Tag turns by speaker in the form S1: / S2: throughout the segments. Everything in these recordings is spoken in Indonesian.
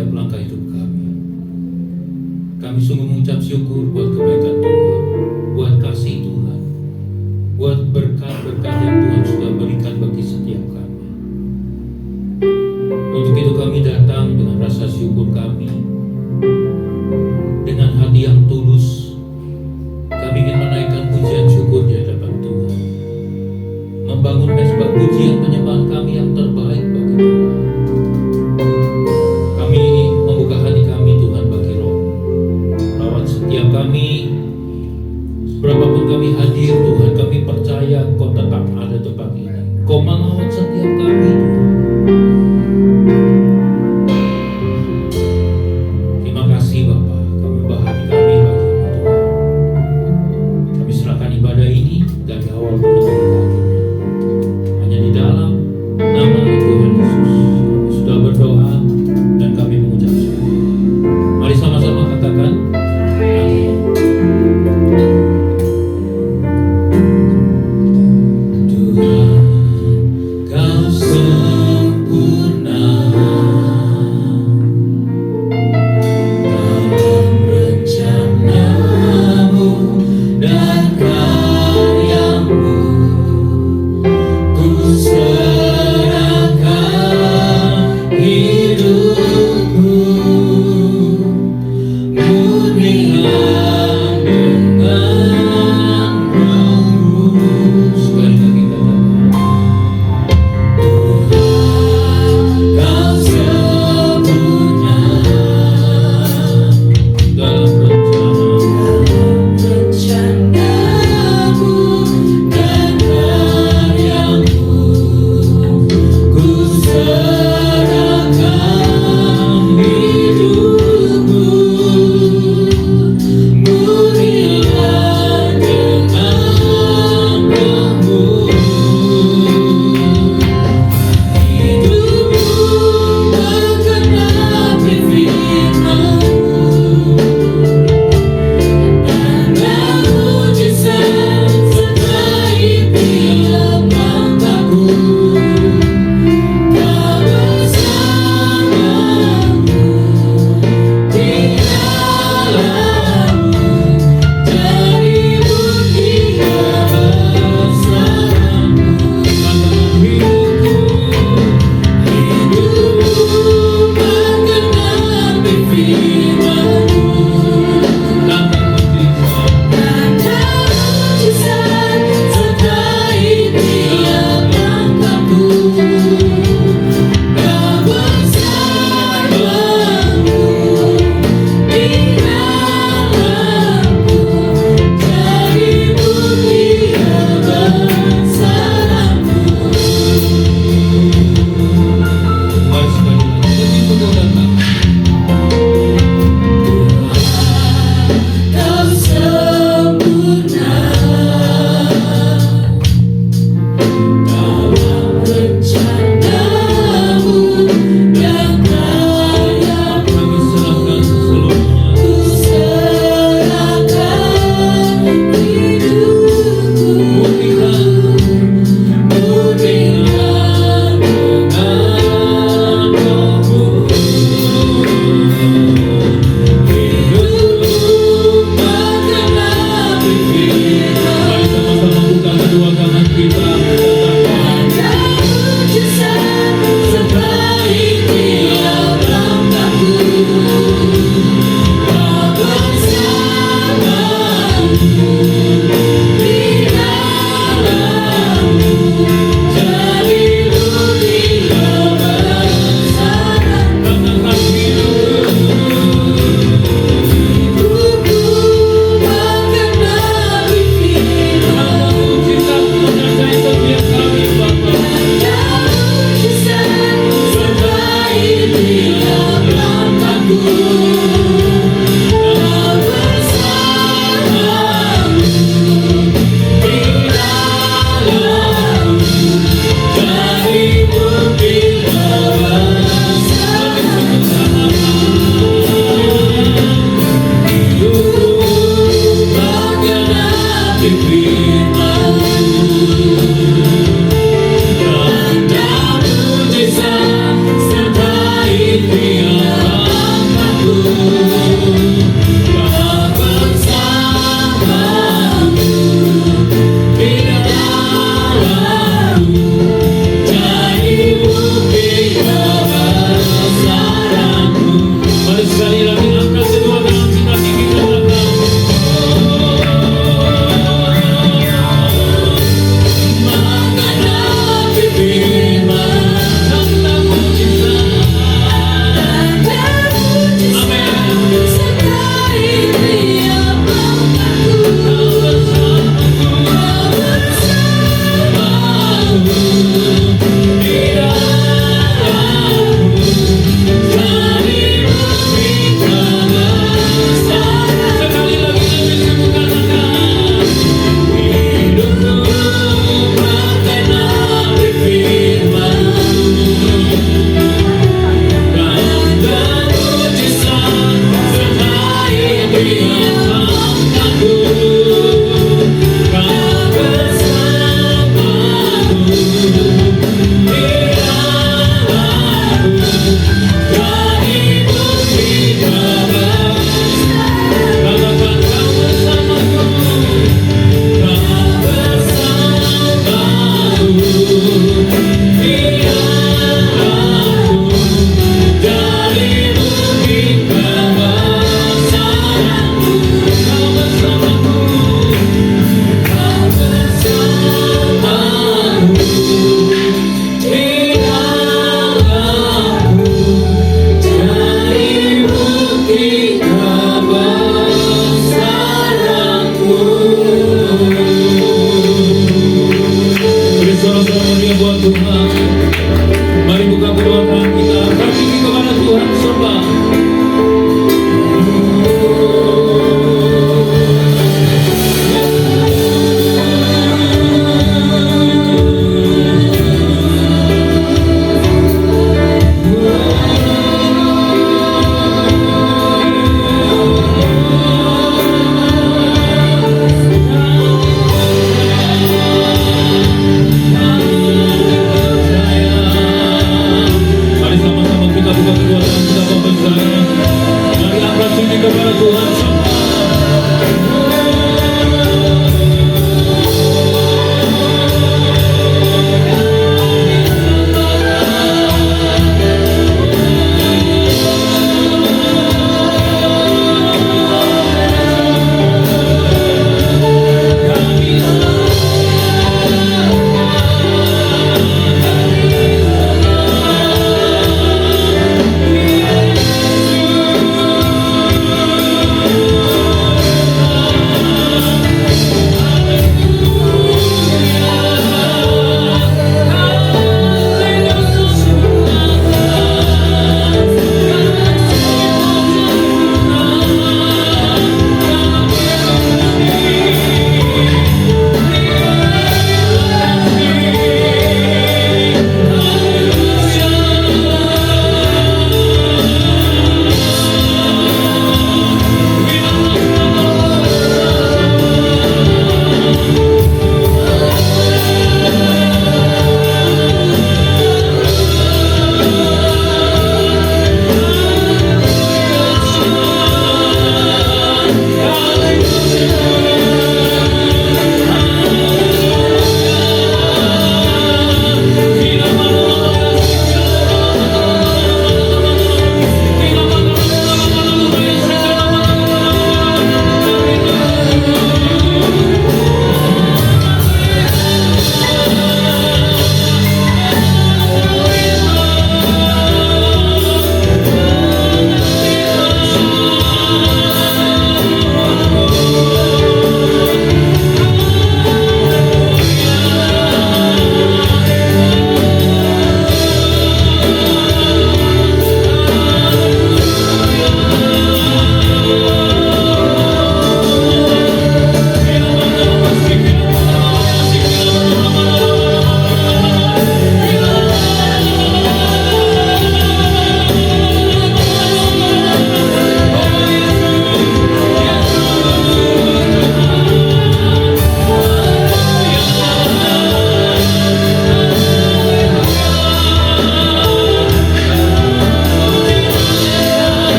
S1: setiap langkah hidup kami. Kami sungguh mengucap syukur buat kebaikan Tuhan, buat kasih Tuhan, buat berkat-berkat yang Tuhan sudah berikan bagi setiap kami. Untuk itu kami datang dengan rasa syukur kami, dengan hati yang tulus. Kami ingin menaikkan pujian syukur di hadapan Tuhan, membangun mesbah pujian penyembahan kami yang terbaik bagi Tuhan. Kami membuka hati kami Tuhan bagi Roh. Rawat setiap kami, berapapun kami hadir Tuhan, kami percaya Kau tetap ada tempat ini. Kau mengawat setiap kami Tuhan. Terima kasih Bapa, kami membuka hati kami bagi Tuhan. Kami serahkan ibadah ini dari awal sampai akhirnya. Hanya di dalam nama Tuhan Yesus kami sudah berdoa dan kami mengucap syukur. Mari sama-sama katakan amin. Tuhan, Kau sempurna dalam rencana-Mu dan karya-Mu. Ku serahkan hidupku, murnikan dengan Roh-Mu. Sekali lagi katakan, Tuhan, Kau sempurna dalam rencana-Mu dan karya-Mu. Ku serahkan hidupku, murnikan dengan Roh-Mu. Hidupku menggenapi firman-Mu, tanda mujizat sertai tiap langkahku. Kau bersamaku di dalam-Mu, jadi buktinya bersama-Mu. Hidupku menggenapi firman-Mu, tanda mujizat sertai tiap langkahku. Kau bersamaku di dalam-Mu, jadi buktinya bersama-Mu. Mari sekali lagi lebih menggunakan Kau sempurna dalam rencana-Mu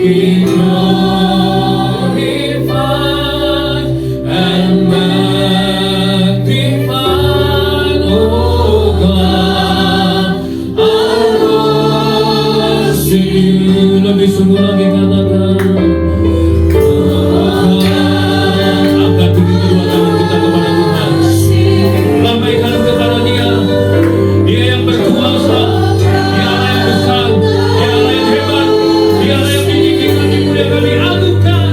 S1: be glorified and magnified, oh God. I worship you. Lebih sungguh lagi katakan, angkat tinggi kedua tangan kita kepada Tuhan. Lambaikan kepada Dia. Dia yang berkuasa, Dia Allah yang besar, Dia Allah yang hebat, Dia Allah yang ditinggikan, dimuliakan, diagungkan.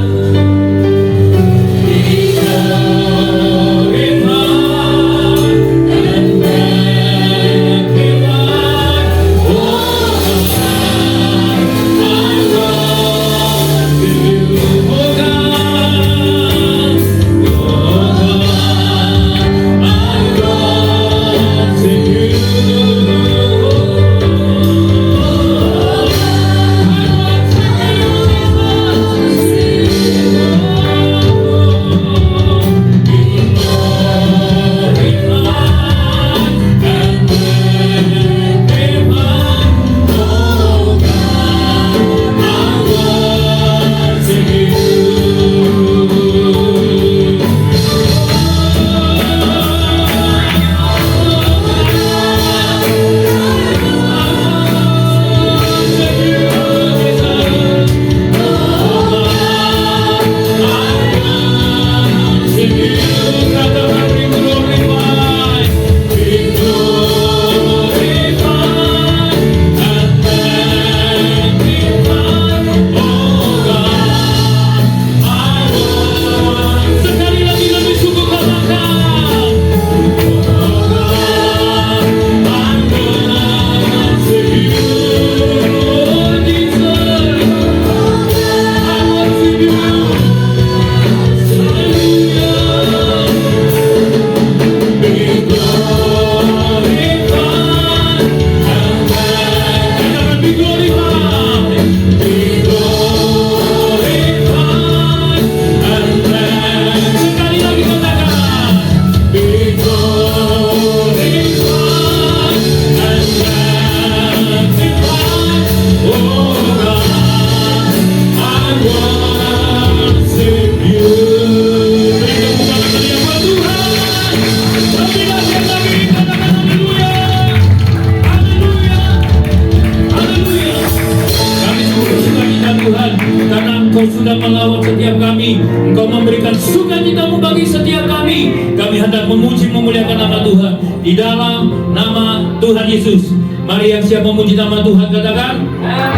S1: Engkau sudah melawat setiap kami, Engkau memberikan sukacitamu bagi setiap kami. Kami hendak memuji memuliakan nama Tuhan di dalam nama Tuhan Yesus. Mari yang siap memuji nama Tuhan katakan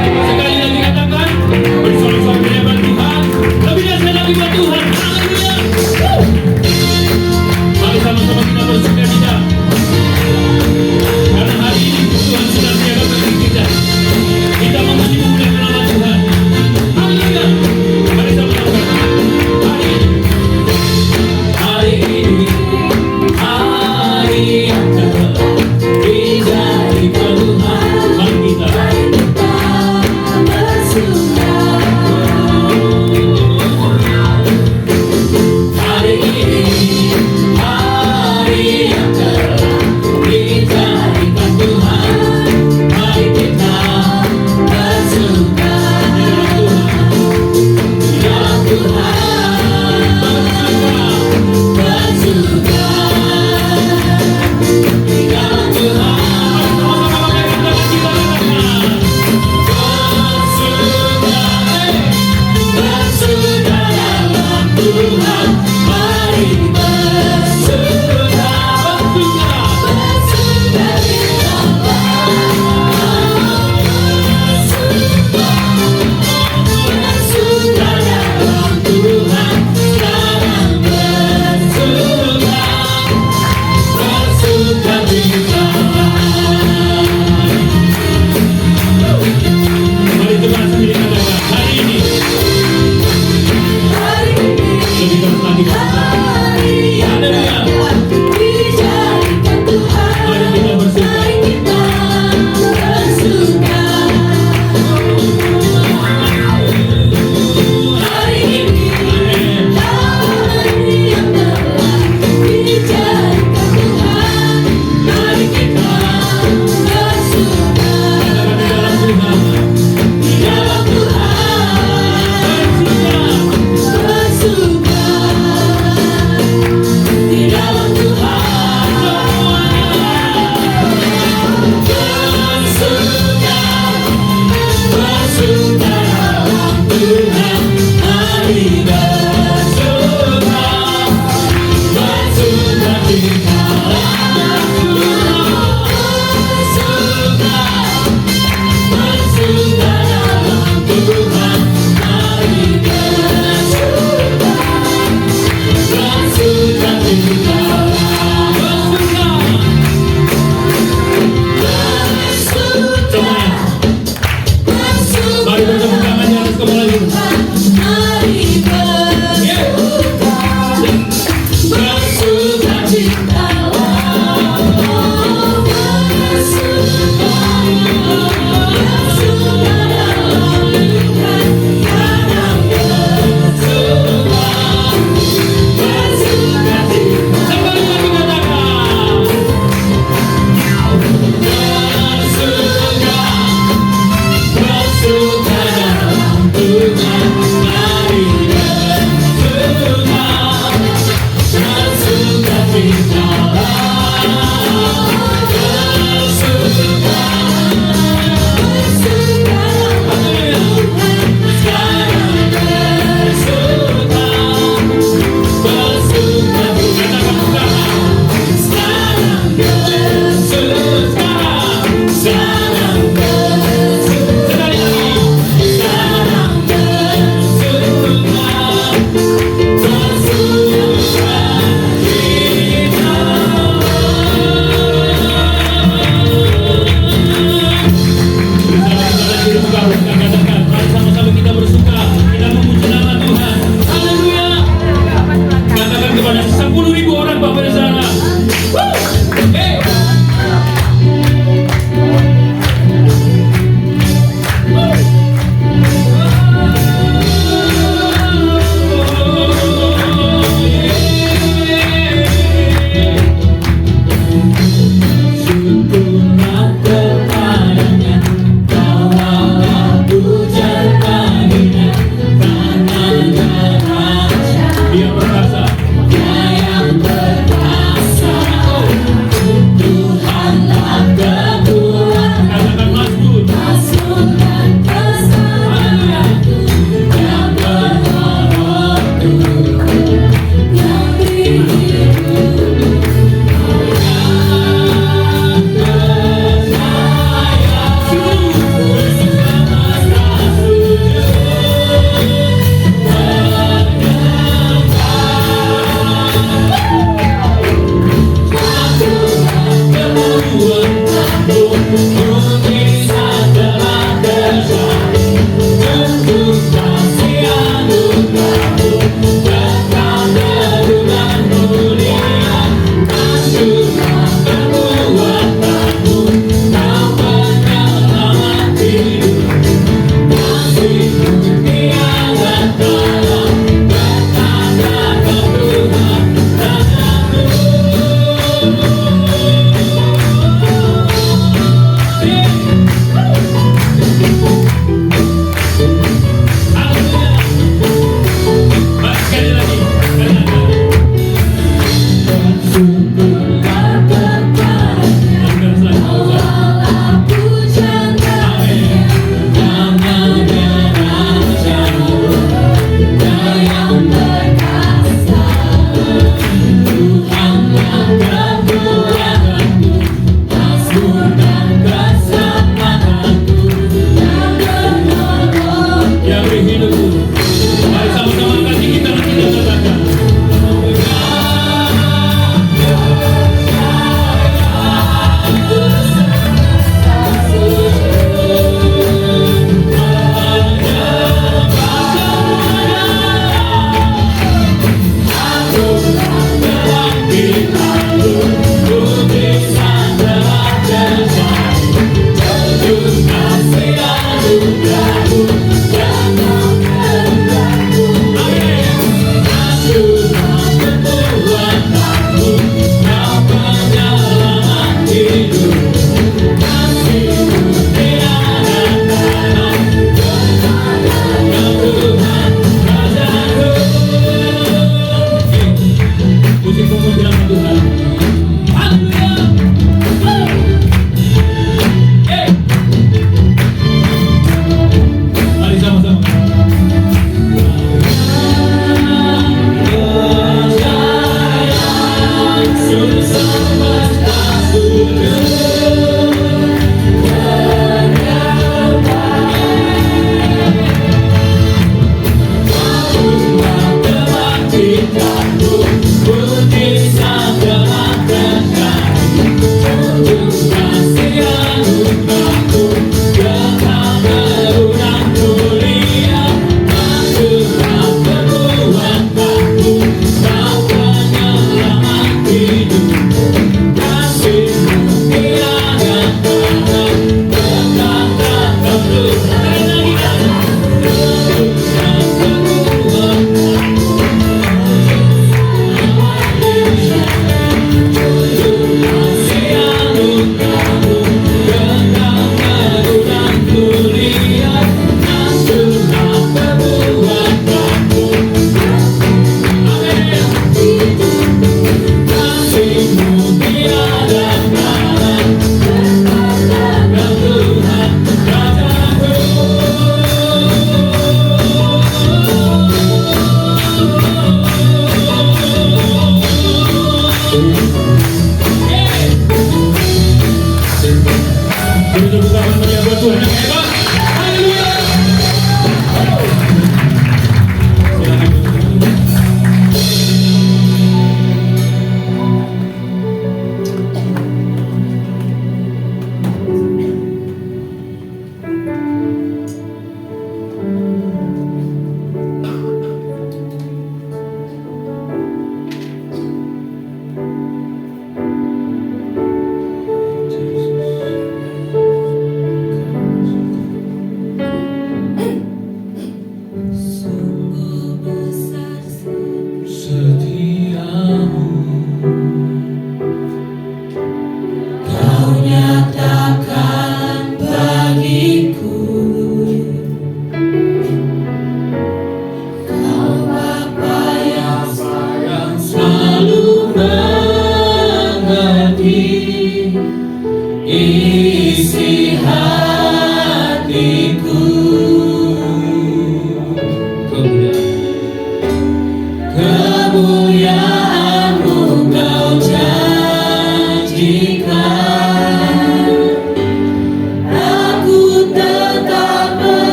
S1: sekali lagi, katakan bersorak-sorak menyembah Tuhan, lebih dahsyat lagi buat Tuhan. Haleluya. Mari sama-sama kita bersukacita karena hari ini Tuhan sudah siapkan bagi kita. Kita memuji memuliakan nama Tuhan. Haleluya. Mari sama-sama. Hari ini menjadi Tuhan. Mari kita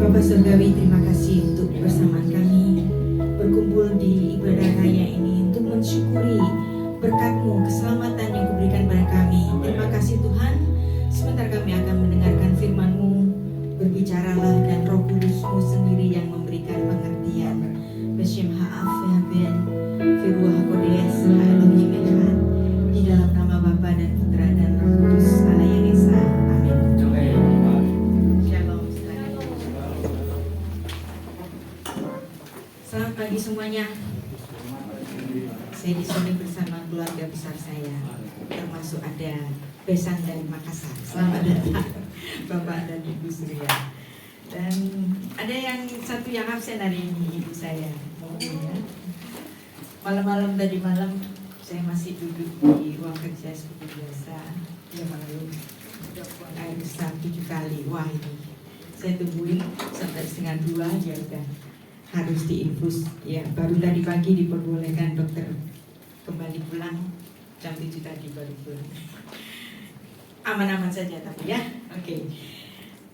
S2: Bapak Surgawi, terima kasih untuk kebersamaan kami berkumpul di ibadah raya ini untuk mensyukuri berkat-Mu, keselamatan yang Kau berikan pada kami. Terima kasih Tuhan, sebentar kami akan mendengarkan firman-Mu. Berbicaralah dan Roh Kudus-Mu sendiri yang memberikan pengertian. Beshem ha'af ben firwa hakodes ha'elohim echad. Di dalam nama Bapa dan Putra dan Roh Kudus Allah yang Esa. Amin. Shalom. Selamat pagi semuanya. Saya di sini bersama keluarga besar saya, termasuk ada Besan dari Makassar. Selamat datang Bapak dan Ibu Surya. Dan ada yang satu yang absen hari ini, ibu saya. Malam-malam tadi malam saya masih duduk di ruang kerja seperti biasa. Dia mengeluh buang air besar 7 kali. Wah, ini saya tungguin sampai 1:30 dia udah harus diinfus. Ya, baru tadi pagi diperbolehkan dokter kembali pulang jam 7 tadi baru pulang. Aman-aman saja tapi ya. Oke.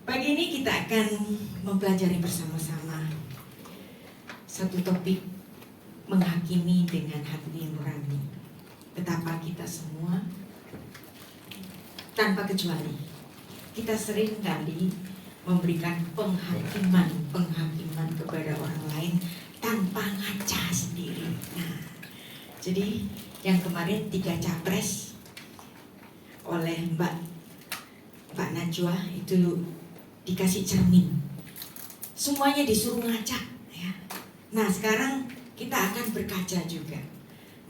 S2: Pagi ini kita akan mempelajari bersama-sama satu topik, menghakimi dengan hati nurani. Betapa kita semua tanpa kecuali kita sering kali memberikan penghakiman kepada orang lain tanpa ngaca sendiri. Nah, jadi yang kemarin 3 capres oleh Mbak Najwa itu dikasih cermin, semuanya disuruh ngaca ya. Nah sekarang kita akan berkaca juga.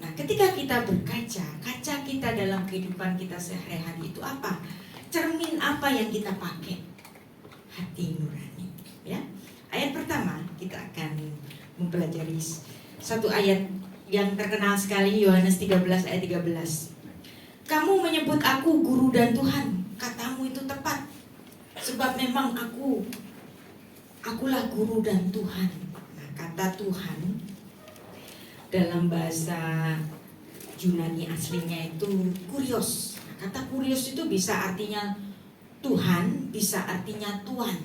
S2: Nah ketika kita berkaca, kaca kita dalam kehidupan kita sehari-hari itu apa? Cermin apa yang kita pakai? Hati nurani ya. Ayat pertama kita akan mempelajari satu ayat yang terkenal sekali, Yohanes 13 ayat 13. Kamu menyebut aku guru dan Tuhan, katamu itu tepat, sebab memang akulah guru dan Tuhan. Nah, kata Tuhan dalam bahasa Yunani aslinya itu kurios. Nah, kata kurios itu bisa artinya Tuhan, bisa artinya Tuan.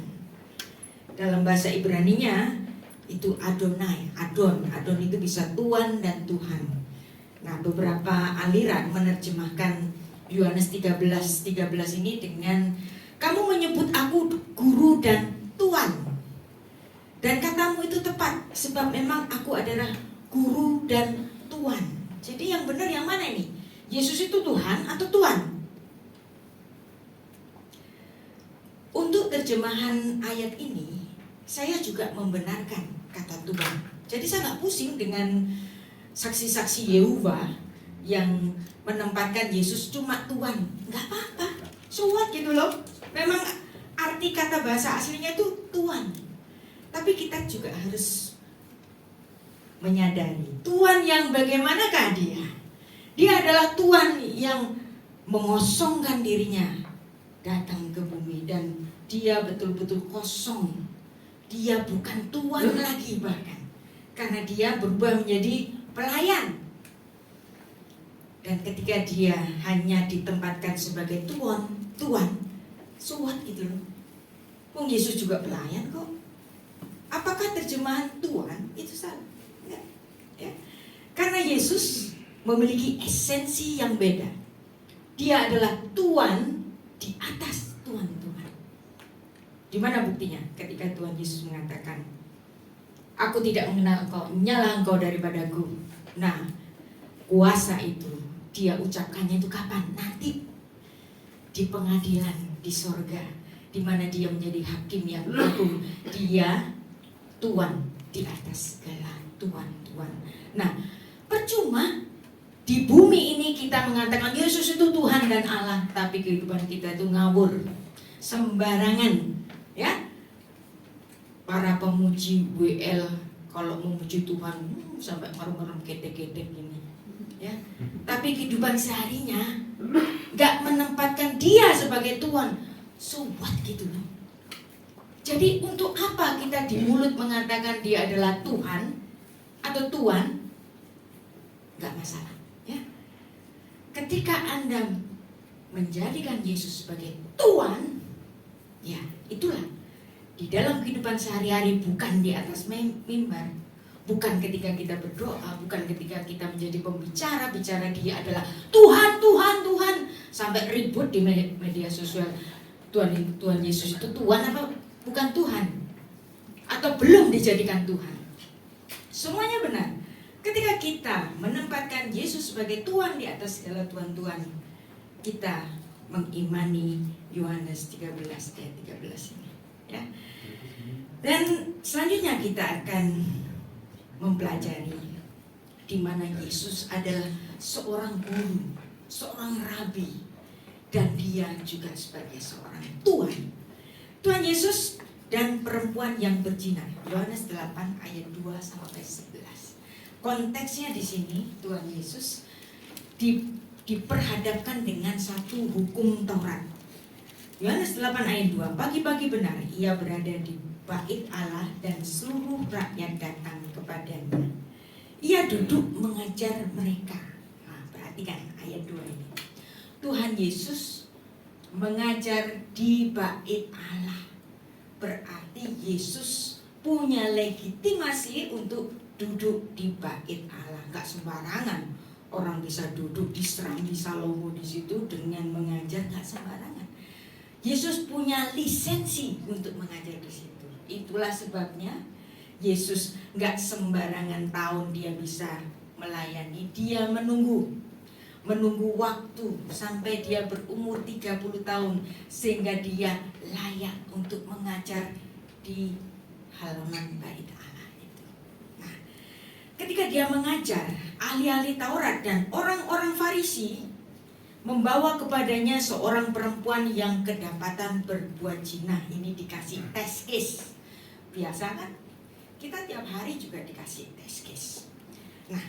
S2: Dalam bahasa Ibraninya itu Adonai, Adon itu bisa Tuan dan Tuhan. Nah, beberapa aliran menerjemahkan Yohanes 13 ini dengan kamu menyebut aku guru dan Tuan, dan katamu itu tepat, sebab memang aku adalah guru dan Tuan. Jadi yang benar yang mana ini? Yesus itu Tuhan atau Tuan? Untuk terjemahan ayat ini saya juga membenarkan kata Tuhan. Jadi saya nggak pusing dengan saksi-saksi Yehova yang menempatkan Yesus cuma Tuhan. Nggak apa-apa, so what gitu loh. Memang arti kata bahasa aslinya itu Tuhan. Tapi kita juga harus menyadari Tuhan yang bagaimanakah dia? Dia adalah Tuhan yang mengosongkan dirinya datang ke bumi, dan dia betul-betul kosong. Dia bukan Tuhan lagi bahkan, karena dia berubah menjadi pelayan. Dan ketika dia hanya ditempatkan sebagai Tuhan, so what gitu loh. Wong Yesus juga pelayan kok. Apakah terjemahan Tuhan itu salah? Enggak, ya. Karena Yesus memiliki esensi yang beda. Dia adalah Tuhan di atas Tuhan-Tuhan. Di mana buktinya? Ketika Tuhan Yesus mengatakan, aku tidak mengenal engkau, nyala engkau daripadaku. Nah, kuasa itu dia ucapkannya itu kapan? Nanti di pengadilan di sorga, di mana dia menjadi hakim yang agung. Dia Tuhan di atas segala Tuhan. Nah, percuma di bumi ini kita mengatakan Yesus itu Tuhan dan Allah, tapi kehidupan kita itu ngawur, sembarangan, ya. para pemuji WL kalau memuji Tuhan sampai merem-merem ketek-ketek gini, ya. Tapi kehidupan seharinya nggak menempatkan Dia sebagai Tuhan, so what gitu loh. Jadi untuk apa kita di mulut mengatakan Dia adalah Tuhan atau Tuhan? Nggak masalah, ya. Ketika Anda menjadikan Yesus sebagai Tuhan, ya itulah di dalam kehidupan sehari-hari, bukan di atas mimbar, bukan ketika kita berdoa, bukan ketika kita menjadi pembicara, bicara Dia adalah Tuhan, Tuhan, Tuhan, sampai ribut di media sosial. Tuhan Yesus itu Tuhan apa bukan Tuhan? Atau belum dijadikan Tuhan? Semuanya benar. Ketika kita menempatkan Yesus sebagai Tuhan di atas segala Tuhan-Tuhan, kita mengimani Yohanes 13 ayat 13 ini, ya. Dan selanjutnya kita akan mempelajari di mana Yesus adalah seorang guru, seorang rabi, dan Dia juga sebagai seorang Tuhan. Tuhan Yesus dan perempuan yang berzina. Yohanes 8 ayat 2 sampai 11. Konteksnya di sini Tuhan Yesus diperhadapkan dengan satu hukum Taurat. Yohanes 8 ayat 2, pagi-pagi benar Ia berada di bait Allah dan seluruh rakyat datang kepadanya. Ia duduk mengajar mereka. Nah, perhatikan ayat 2 ini. Tuhan Yesus mengajar di bait Allah. Berarti Yesus punya legitimasi untuk duduk di bait Allah. Gak sembarangan orang bisa duduk di Serambi Salomo di situ dengan mengajar, gak sembarangan. Yesus punya lisensi untuk mengajar di situ. Itulah sebabnya Yesus gak sembarangan tahun Dia bisa melayani. Dia menunggu waktu sampai Dia berumur 30 tahun sehingga Dia layak untuk mengajar di halaman bait Allah itu. Nah, ketika Dia mengajar, ahli-ahli Taurat dan orang-orang Farisi membawa kepadanya seorang perempuan yang kedapatan berbuat zina. Ini dikasih test case. Biasa kan? Kita tiap hari juga dikasih test case. Nah,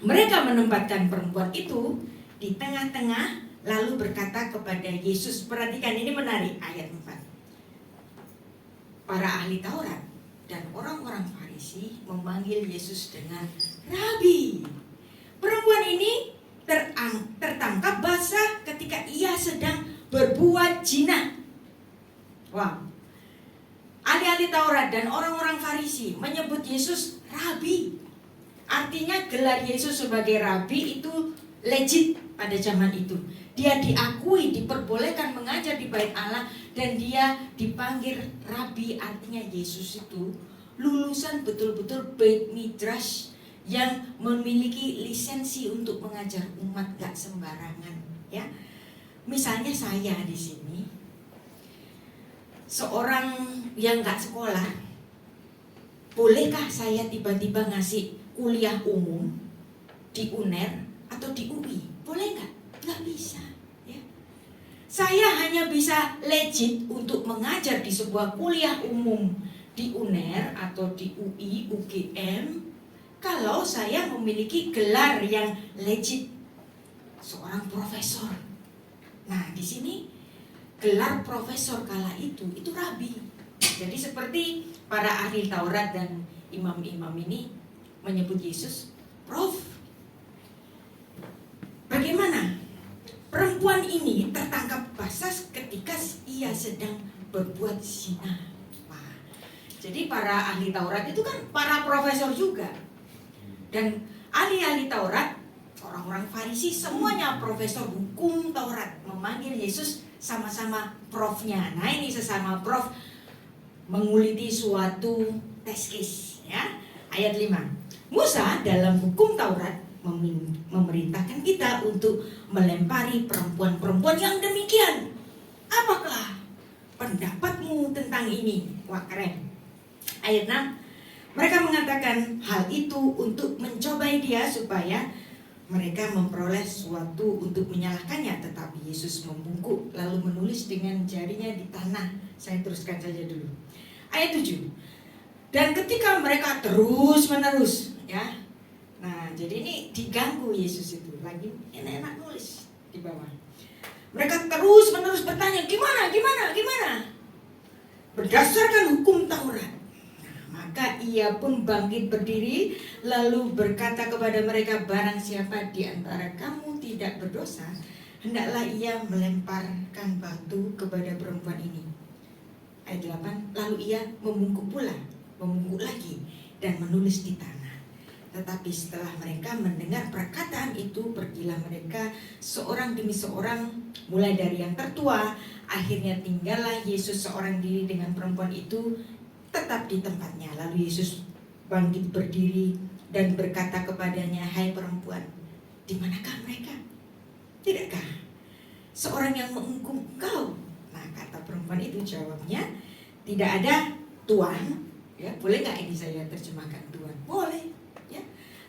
S2: mereka menempatkan perempuan itu di tengah-tengah lalu berkata kepada Yesus. Perhatikan, ini menarik ayat 4. Para ahli Taurat dan orang-orang Farisi memanggil Yesus dengan Rabi. Perempuan ini tertangkap basah ketika ia sedang berbuat zina. Wow. Ahli-ahli Taurat dan orang-orang Farisi menyebut Yesus Rabi. Artinya gelar Yesus sebagai Rabi itu legit pada zaman itu. Dia diakui, diperbolehkan mengajar di bait Allah, dan dia dipanggil Rabi. Artinya Yesus itu lulusan betul-betul bait midrash yang memiliki lisensi untuk mengajar umat, gak sembarangan, ya. Misalnya saya di sini seorang yang gak sekolah, bolehkah saya tiba-tiba ngasih kuliah umum di UNER atau di UI? Boleh nggak? Nggak bisa, ya. Saya hanya bisa legit untuk mengajar di sebuah kuliah umum di UNER atau di UI, UGM kalau saya memiliki gelar yang legit, seorang profesor. Nah, di sini gelar profesor kala itu rabi. Jadi seperti para ahli Taurat dan imam-imam ini menyebut Yesus Prof. Bagaimana? Perempuan ini tertangkap basah ketika ia sedang berbuat zina. Nah, jadi para ahli Taurat itu kan para profesor juga. Dan ahli-ahli Taurat, orang-orang Farisi, semuanya profesor hukum Taurat, memanggil Yesus sama-sama profnya. Nah, ini sesama prof menguliti suatu test case, ya. Ayat 5. Musa dalam hukum Taurat memerintahkan kita untuk melempari perempuan-perempuan yang demikian. Apakah pendapatmu tentang ini? Wah, keren. Ayat 6. Mereka mengatakan hal itu untuk mencobai dia supaya mereka memperoleh sesuatu untuk menyalahkannya. Tetapi Yesus membungkuk lalu menulis dengan jarinya di tanah. Saya teruskan saja dulu. Ayat 7. Dan ketika mereka terus-menerus, ya. Nah, jadi ini diganggu Yesus itu. Lagi enak-enak nulis di bawah. Mereka terus-menerus bertanya, gimana? Berdasarkan hukum Taurat. Nah, maka ia pun bangkit berdiri, lalu berkata kepada mereka, barang siapa di antara kamu tidak berdosa, hendaklah ia melemparkan batu kepada perempuan ini. Ayat 8, lalu ia membungkuk lagi dan menulis di tanah. Tetapi setelah mereka mendengar perkataan itu, pergilah mereka seorang demi seorang, mulai dari yang tertua. Akhirnya tinggallah Yesus seorang diri dengan perempuan itu tetap di tempatnya. Lalu Yesus bangkit berdiri dan berkata kepadanya, hai perempuan, di manakah mereka? Tidakkah seorang yang menghukum engkau? Nah, kata perempuan itu, jawabnya, tidak ada, Tuan. Ya, boleh nggak ini saya terjemahkan Tuan? Boleh, ya.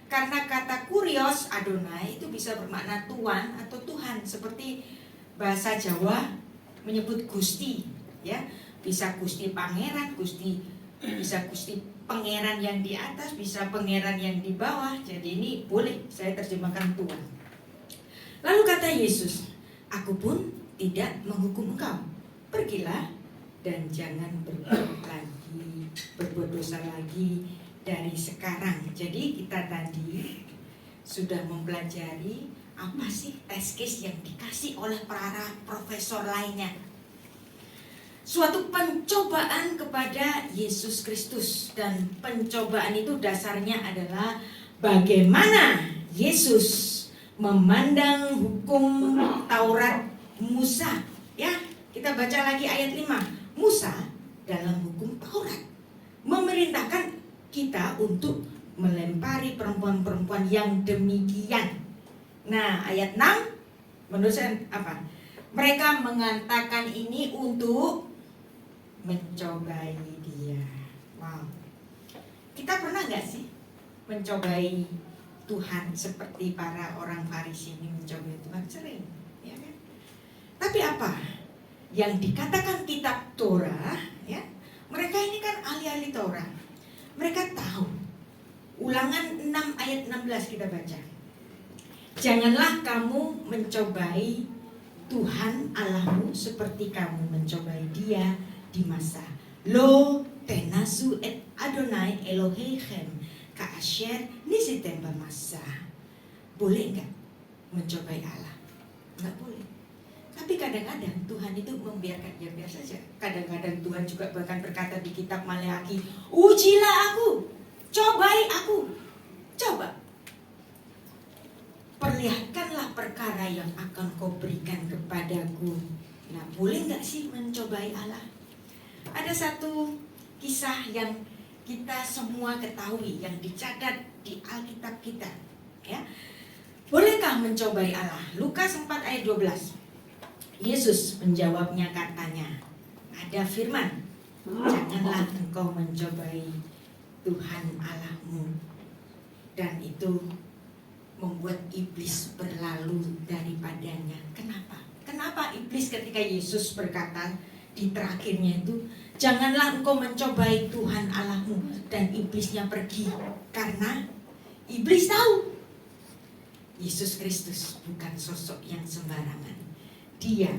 S2: Karena kata kurios Adonai itu bisa bermakna Tuan atau Tuhan, seperti bahasa Jawa menyebut Gusti, ya. Bisa Gusti Pangeran, bisa Gusti Pangeran yang di atas, bisa Pangeran yang di bawah. Jadi ini boleh saya terjemahkan Tuan. Lalu kata Yesus, aku pun tidak menghukum engkau. Pergilah dan jangan berbuat dosa lagi dari sekarang. Jadi kita tadi sudah mempelajari apa sih test case yang dikasih oleh para profesor lainnya. Suatu pencobaan kepada Yesus Kristus, dan pencobaan itu dasarnya adalah bagaimana Yesus memandang hukum Taurat Musa. Ya, kita baca lagi ayat 5. Musa dalam hukum Taurat memerintahkan kita untuk melempari perempuan-perempuan yang demikian. Nah, ayat 6 menurut saya apa? Mereka mengatakan ini untuk mencobai dia. Wow. Kita pernah gak sih mencobai Tuhan seperti para orang Farisi ini mencobai Tuhan? Sering, ya kan? Tapi apa yang dikatakan kitab Torah, ya? Mereka ini kan ahli-ahli Torah. Mereka tahu. Ulangan 6 ayat 16 kita baca. Janganlah kamu mencobai Tuhan Allahmu seperti kamu mencobai dia di masa. Lo tenasu et Adonai Elohechem ka'asher nisitem bamasa. Boleh enggak mencobai Allah? Enggak boleh. Tapi kadang-kadang Tuhan itu membiarkan dia biasa saja. Kadang-kadang Tuhan juga bahkan berkata di kitab Maleaki, ujilah aku, cobai aku, coba. Perlihatkanlah perkara yang akan kau berikan kepadaku. Nah, boleh nggak sih mencobai Allah? Ada satu kisah yang kita semua ketahui, yang dicatat di Alkitab kita, ya. Bolehkah mencobai Allah? Lukas 4 ayat 12. Yesus menjawabnya katanya, ada firman, janganlah engkau mencobai Tuhan Allahmu. Dan itu membuat iblis berlalu daripadanya. Kenapa? Kenapa iblis ketika Yesus berkata di terakhirnya itu, janganlah engkau mencobai Tuhan Allahmu, dan iblisnya pergi? Karena iblis tahu Yesus Kristus bukan sosok yang sembarangan. Dia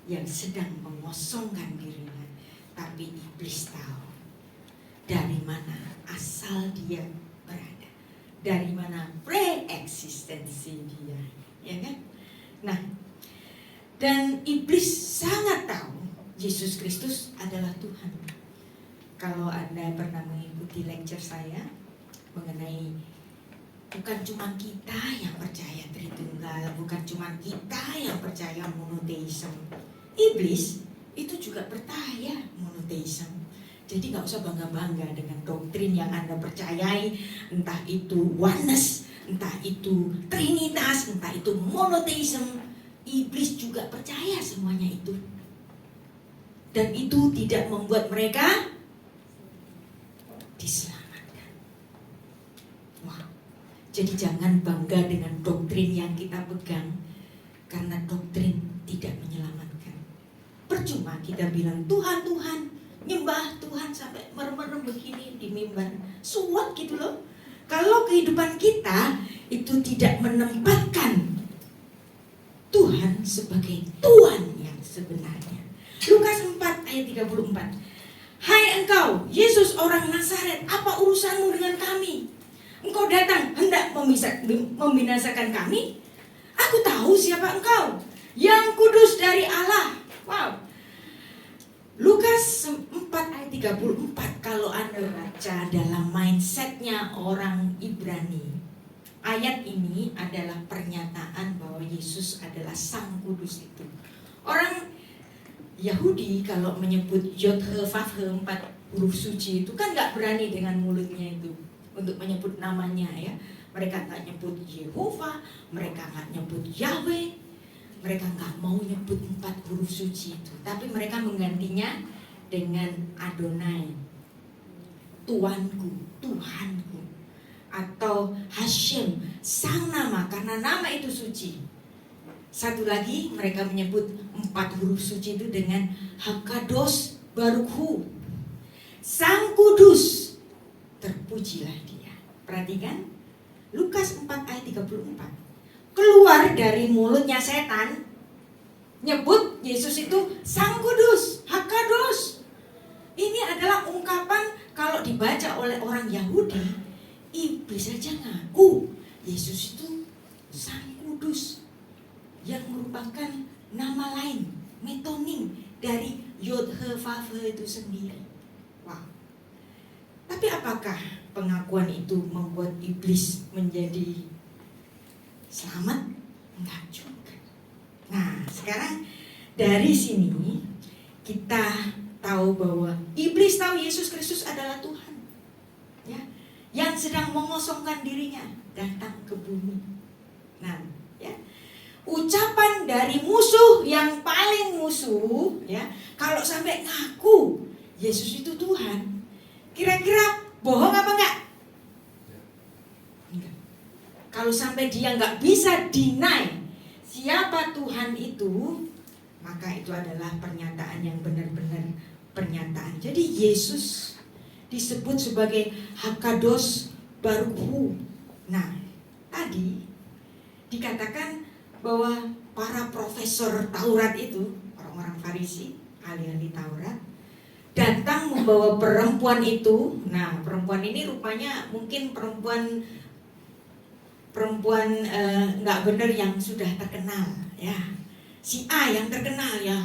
S2: yang sedang mengosongkan dirinya. Tapi iblis tahu dari mana asal dia berada, dari mana pre-eksistensi dia, ya kan? Nah, dan iblis sangat tahu Yesus Kristus adalah Tuhan. Kalau Anda pernah mengikuti lecture saya mengenai bukan cuma kita yang percaya Tritunggal, bukan cuma kita yang percaya monoteisme. Iblis itu juga percaya monoteisme. Jadi nggak usah bangga-bangga dengan doktrin yang Anda percayai, entah itu oneness, entah itu trinitas, entah itu monoteisme. Iblis juga percaya semuanya itu. Dan itu tidak membuat mereka diselamatkan. Wah. Jadi jangan bangga dengan doktrin yang kita pegang, karena doktrin tidak menyelamatkan. Percuma kita bilang Tuhan, Tuhan, nyembah Tuhan sampai merem-merem begini di mimbar. Suat gitu loh. Kalau kehidupan kita itu tidak menempatkan Tuhan sebagai Tuhan yang sebenarnya. Lukas 4 ayat 34. Hai engkau, Yesus orang Nazaret, apa urusanmu dengan kami? Engkau datang hendak membinasakan kami? Aku tahu siapa engkau, yang kudus dari Allah. Wow. Lukas 4 ayat 34, kalau Anda baca dalam mindsetnya orang Ibrani, ayat ini adalah pernyataan bahwa Yesus adalah Sang Kudus itu. Orang Yahudi kalau menyebut Yod-He-Vav-He, 4 huruf suci itu kan gak berani dengan mulutnya itu untuk menyebut namanya ya. Mereka gak nyebut Yehova, mereka gak nyebut Yahweh, mereka gak mau nyebut 4 huruf suci itu. Tapi mereka menggantinya dengan Adonai, Tuanku, Tuhanku, atau Hashem, sang nama, karena nama itu suci. Satu lagi mereka menyebut 4 huruf suci itu dengan Hakadosh Baruch-Hu, Sang Kudus, terpujilah dia. Perhatikan Lukas 4 ayat 34. Keluar dari mulutnya setan nyebut Yesus itu Sang Kudus, Hakadosh. Ini adalah ungkapan kalau dibaca oleh orang Yahudi, iblis saja ngaku Yesus itu Sang Kudus, yang merupakan nama lain, metonim dari Yod-He-Vav-He itu sendiri. Wow. Tapi apakah pengakuan itu membuat iblis menjadi selamat? Enggak juga. Nah, sekarang dari sini kita tahu bahwa iblis tahu Yesus Kristus adalah Tuhan, ya, yang sedang mengosongkan dirinya datang ke bumi. Nah, ya, ucapan dari musuh yang paling musuh, ya, kalau sampai ngaku Yesus itu Tuhan, kira-kira bohong apa enggak? Enggak. Kalau sampai dia enggak bisa deny siapa Tuhan itu, maka itu adalah pernyataan yang benar-benar pernyataan. Jadi Yesus disebut sebagai Hakadosh Baruch-Hu. Nah, tadi dikatakan bahwa para profesor Taurat itu, orang-orang Farisi, ahli-ahli Taurat, datang membawa perempuan itu. Nah, perempuan ini rupanya mungkin perempuan nggak benar yang sudah terkenal, ya. Si A yang terkenal, ya,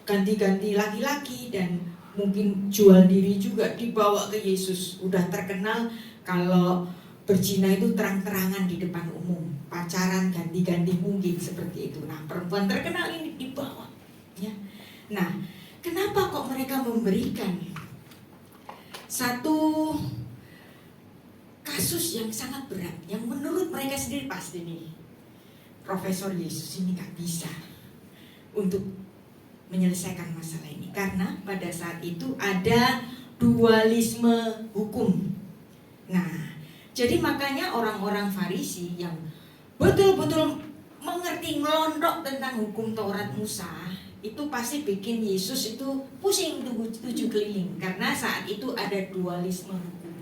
S2: ganti-ganti laki-laki dan mungkin jual diri juga dibawa ke Yesus. Udah terkenal kalau berzina itu terang-terangan di depan umum, pacaran ganti-ganti mungkin seperti itu. Nah, perempuan terkenal ini dibawa, ya. Nah, kenapa kok mereka memberikan satu kasus yang sangat berat, yang menurut mereka sendiri pasti nih Profesor Yesus ini gak bisa untuk menyelesaikan masalah ini, karena pada saat itu ada dualisme hukum. Nah, jadi makanya orang-orang Farisi yang betul-betul mengerti ngelondok tentang hukum Taurat Musa itu pasti bikin Yesus itu pusing tujuh keliling, karena saat itu ada dualisme hukum.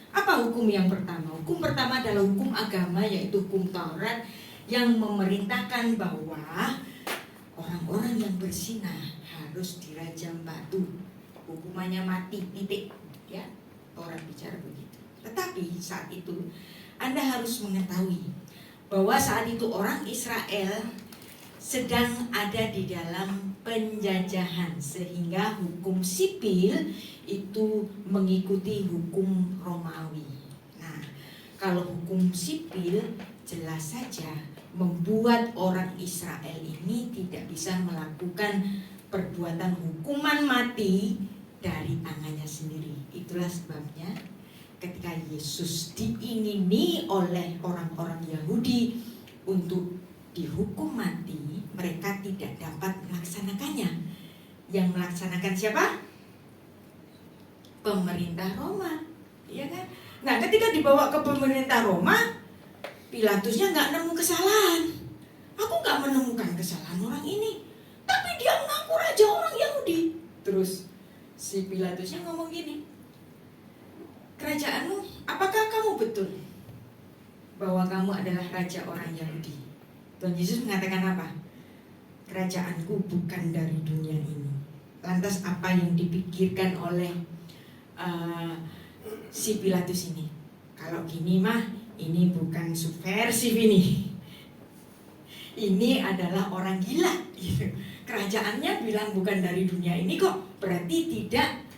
S2: Apa hukum yang pertama? Hukum pertama adalah hukum agama, yaitu hukum Taurat yang memerintahkan bahwa orang-orang yang berzina harus dirajam batu, hukumannya mati, titik, ya. Taurat bicara begitu. Tetapi saat itu Anda harus mengetahui bahwa saat itu orang Israel sedang ada di dalam penjajahan, sehingga hukum sipil itu mengikuti hukum Romawi. Nah, kalau hukum sipil jelas saja membuat orang Israel ini tidak bisa melakukan perbuatan hukuman mati dari tangannya sendiri. Itulah sebabnya ketika Yesus diingini oleh orang-orang Yahudi untuk dihukum mati, mereka tidak dapat melaksanakannya. Yang melaksanakan siapa? Pemerintah Roma, ya kan? Nah, ketika dibawa ke pemerintah Roma, Pilatusnya nggak nemu kesalahan. Aku nggak menemukan kesalahan orang ini, tapi dia mengaku raja orang Yahudi. Terus Si Pilatusnya ngomong gini, kerajaanmu, apakah kamu betul bahwa kamu adalah raja orang Yahudi? Tuhan Yesus mengatakan apa? Kerajaanku bukan dari dunia ini. Lantas apa yang dipikirkan oleh si Pilatus ini? Kalau gini mah, ini bukan subversif ini. Ini adalah orang gila. Kerajaannya bilang bukan dari dunia ini kok. Berarti tidak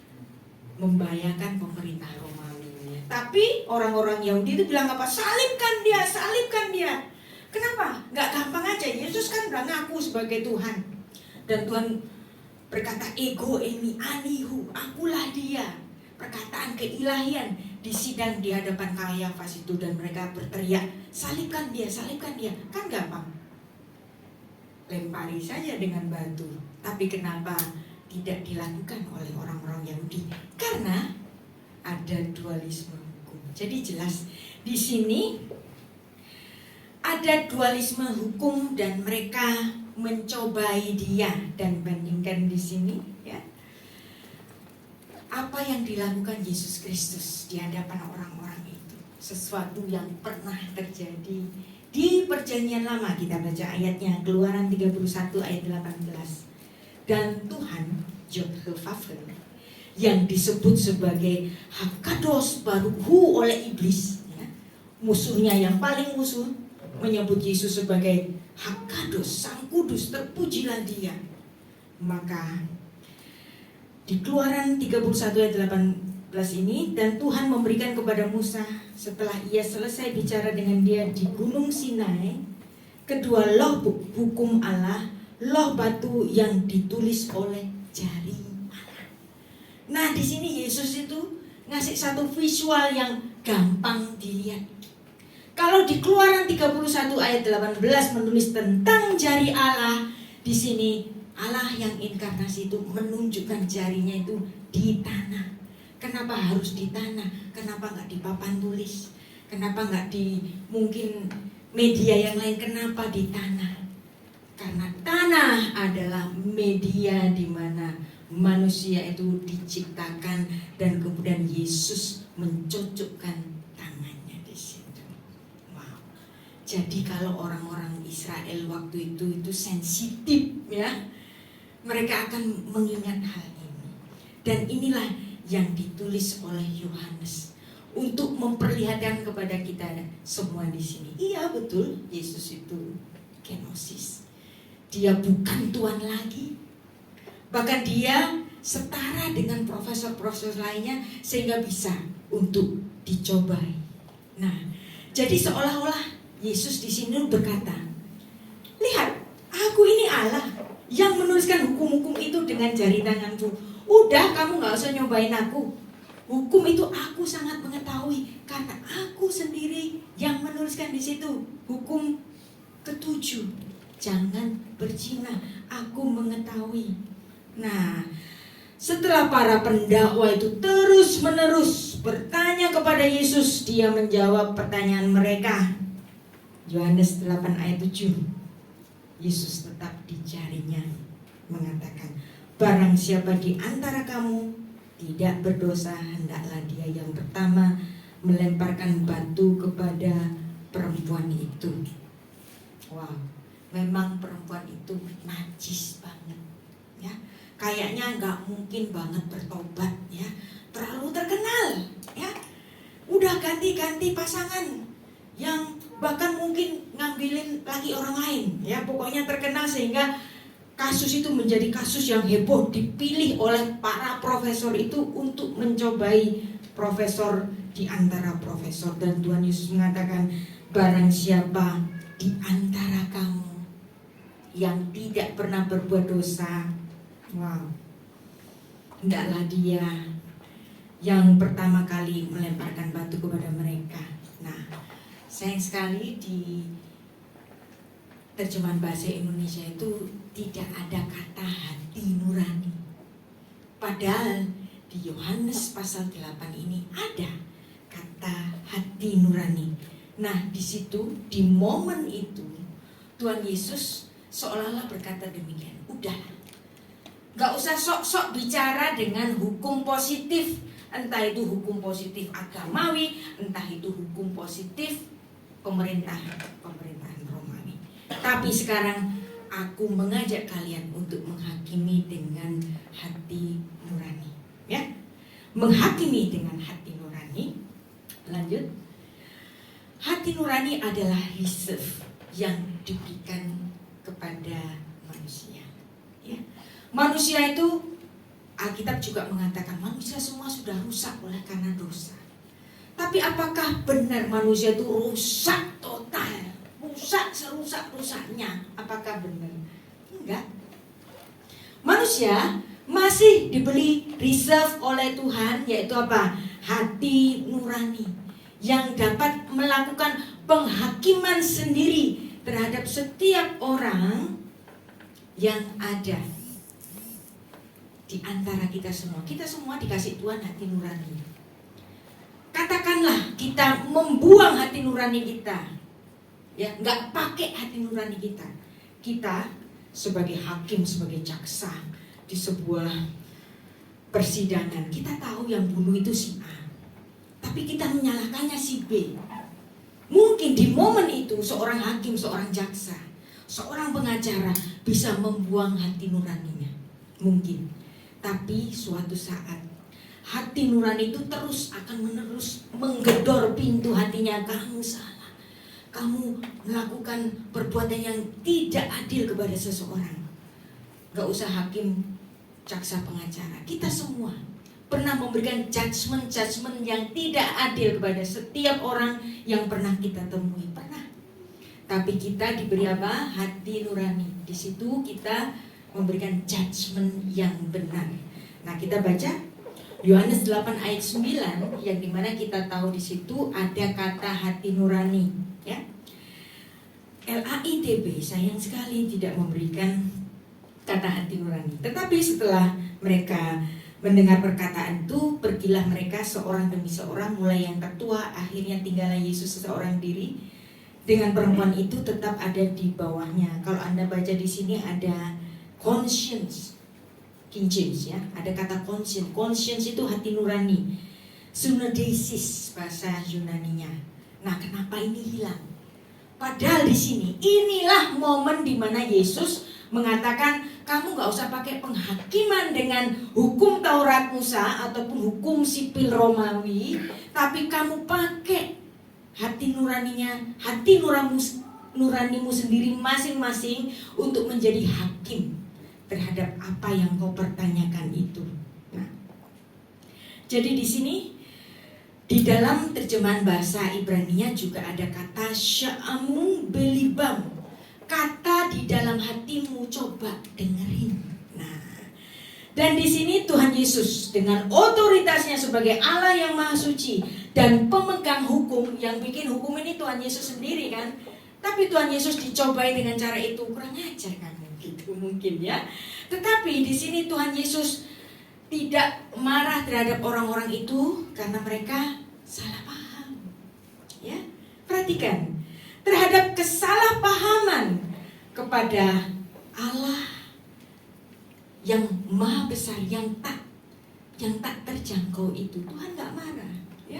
S2: membahayakan pemerintah Romawi. Tapi orang-orang Yahudi itu bilang apa? Salibkan dia, salibkan dia. Kenapa? Gak gampang aja. Yesus kan udah ngaku sebagai Tuhan. Dan Tuhan berkata, ego emi anihu, akulah dia. Perkataan keilahian di sidang di hadapan Kayafas itu, dan mereka berteriak, salibkan dia, salibkan dia. Kan gampang, lempari saja dengan batu. Tapi kenapa tidak dilakukan oleh orang-orang Yahudi? Karena ada dualisme hukum. Jadi jelas di sini ada dualisme hukum dan mereka mencobai dia. Dan bandingkan di sini ya, apa yang dilakukan Yesus Kristus di hadapan orang-orang itu, sesuatu yang pernah terjadi di perjanjian lama. Kita baca ayatnya, Keluaran 31 ayat 18. Dan Tuhan Yod-Heh-Vav-Heh yang disebut sebagai Hakados Baruhu oleh iblis ya, musuhnya yang paling musuh, menyebut Yesus sebagai Hakados, Sang Kudus, terpujilah dia. Maka di Keluaran 31 ayat 18 ini, dan Tuhan memberikan kepada Musa setelah ia selesai bicara dengan dia di Gunung Sinai kedua loh hukum Allah, loh batu yang ditulis oleh jari Allah. Nah, di sini Yesus itu ngasih satu visual yang gampang dilihat. Kalau di Keluaran 31 ayat 18 menulis tentang jari Allah, di sini Allah yang inkarnasi itu menunjukkan jarinya itu di tanah. Kenapa harus di tanah? Kenapa nggak di papan tulis? Kenapa nggak di mungkin media yang lain? Kenapa di tanah? Karena tanah adalah media di mana manusia itu diciptakan, dan kemudian Yesus mencocokkan tangannya di situ. Wow. Jadi kalau orang-orang Israel waktu itu sensitif ya, mereka akan mengingat hal ini. Dan inilah yang ditulis oleh Yohanes untuk memperlihatkan kepada kita semua di sini. Iya betul, Yesus itu kenosis. Dia bukan Tuhan lagi. Bahkan dia setara dengan profesor-profesor lainnya sehingga bisa untuk dicobai. Nah, jadi seolah-olah Yesus di sini berkata, lihat, aku ini Allah yang menuliskan hukum-hukum itu dengan jari tanganku. Udah, kamu gak usah nyobain aku. Hukum itu aku sangat mengetahui karena aku sendiri yang menuliskan di situ. Hukum ke-7, jangan berzina, aku mengetahui. Nah, setelah para pendakwa itu terus-menerus bertanya kepada Yesus, dia menjawab pertanyaan mereka. Yohanes 8 ayat 7. Yesus tetap di jarinya mengatakan, barang siapa di antara kamu tidak berdosa, hendaklah dia yang pertama melemparkan batu kepada perempuan itu. Wow, memang perempuan itu najis banget ya. Kayaknya nggak mungkin banget bertobat ya, terlalu terkenal ya, udah ganti-ganti pasangan, yang bahkan mungkin ngambilin lagi orang lain ya, pokoknya terkenal sehingga kasus itu menjadi kasus yang heboh, dipilih oleh para profesor itu untuk mencobai profesor di antara profesor. Dan Tuhan Yesus mengatakan, barang siapa di antara kamu yang tidak pernah berbuat dosa, wow, hendaklah dia yang pertama kali melemparkan batu kepada mereka. Nah, sayang sekali di terjemahan bahasa Indonesia itu tidak ada kata hati nurani. Padahal di Yohanes pasal 8 ini ada kata hati nurani. Nah, di situ, di momen itu, Tuhan Yesus seolah-olah berkata demikian, udah, Gak usah sok-sok bicara dengan hukum positif. Entah itu hukum positif agamawi, entah itu hukum positif pemerintahan Romawi. Tapi sekarang aku mengajak kalian untuk menghakimi dengan hati nurani. Ya, menghakimi dengan hati nurani. Lanjut. Hati nurani adalah reserve yang diberikan kepada manusia. Ya. Manusia itu, Alkitab juga mengatakan manusia semua sudah rusak oleh karena dosa. Tapi apakah benar manusia itu rusak total? Rusak serusak-rusaknya? Apakah benar? Enggak. Manusia masih diberi reserve oleh Tuhan, yaitu apa? Hati nurani yang dapat melakukan penghakiman sendiri terhadap setiap orang yang ada di antara kita semua. Kita semua dikasih Tuhan hati nurani. Katakanlah kita membuang hati nurani kita, ya, nggak pakai hati nurani kita. Kita sebagai hakim, sebagai jaksa di sebuah persidangan, kita tahu yang bunuh itu si A, tapi kita menyalahkannya si B. Mungkin di momen itu seorang hakim, seorang jaksa, seorang pengacara bisa membuang hati nuraninya. Mungkin. Tapi suatu saat hati nurani itu terus akan menerus menggedor pintu hatinya. Kamu salah, kamu melakukan perbuatan yang tidak adil kepada seseorang. Gak usah hakim, jaksa, pengacara, kita semua pernah memberikan judgment yang tidak adil kepada setiap orang yang pernah kita temui. Pernah. Tapi kita diberi apa? Hati nurani. Di situ kita memberikan judgment yang benar. Nah, kita baca Yohanes 8 ayat 9, yang dimana kita tahu di situ ada kata hati nurani, ya. LAITB sayang sekali tidak memberikan kata hati nurani. Tetapi setelah mereka mendengar perkataan itu, pergilah mereka seorang demi seorang, mulai yang tertua, akhirnya tinggallah Yesus seorang diri dengan perempuan itu tetap ada di bawahnya. Kalau Anda baca di sini ada conscience, King James, ya, ada kata conscience. Conscience itu hati nurani. Synodesis bahasa Yunaninya. Nah, kenapa ini hilang? Padahal di sini inilah momen di mana Yesus mengatakan, kamu gak usah pakai penghakiman dengan hukum Taurat Musa ataupun hukum sipil Romawi, tapi kamu pakai hati nuraninya, hati nuranimu sendiri masing-masing untuk menjadi hakim terhadap apa yang kau pertanyakan itu. Nah, jadi di sini di dalam terjemahan bahasa Ibrani-nya juga ada kata sya'amu belibam, kata di dalam hatimu, coba dengerin. Nah, dan di sini Tuhan Yesus dengan otoritasnya sebagai Allah yang Maha Suci dan pemegang hukum, yang bikin hukum ini Tuhan Yesus sendiri kan. Tapi Tuhan Yesus dicobai dengan cara itu, kurang ajar kamu gitu mungkin ya. Tetapi di sini Tuhan Yesus tidak marah terhadap orang-orang itu karena mereka salah paham. Ya, perhatikan terhadap kesalahpahaman kepada Allah yang maha besar, yang tak terjangkau itu, Tuhan nggak marah. Ya,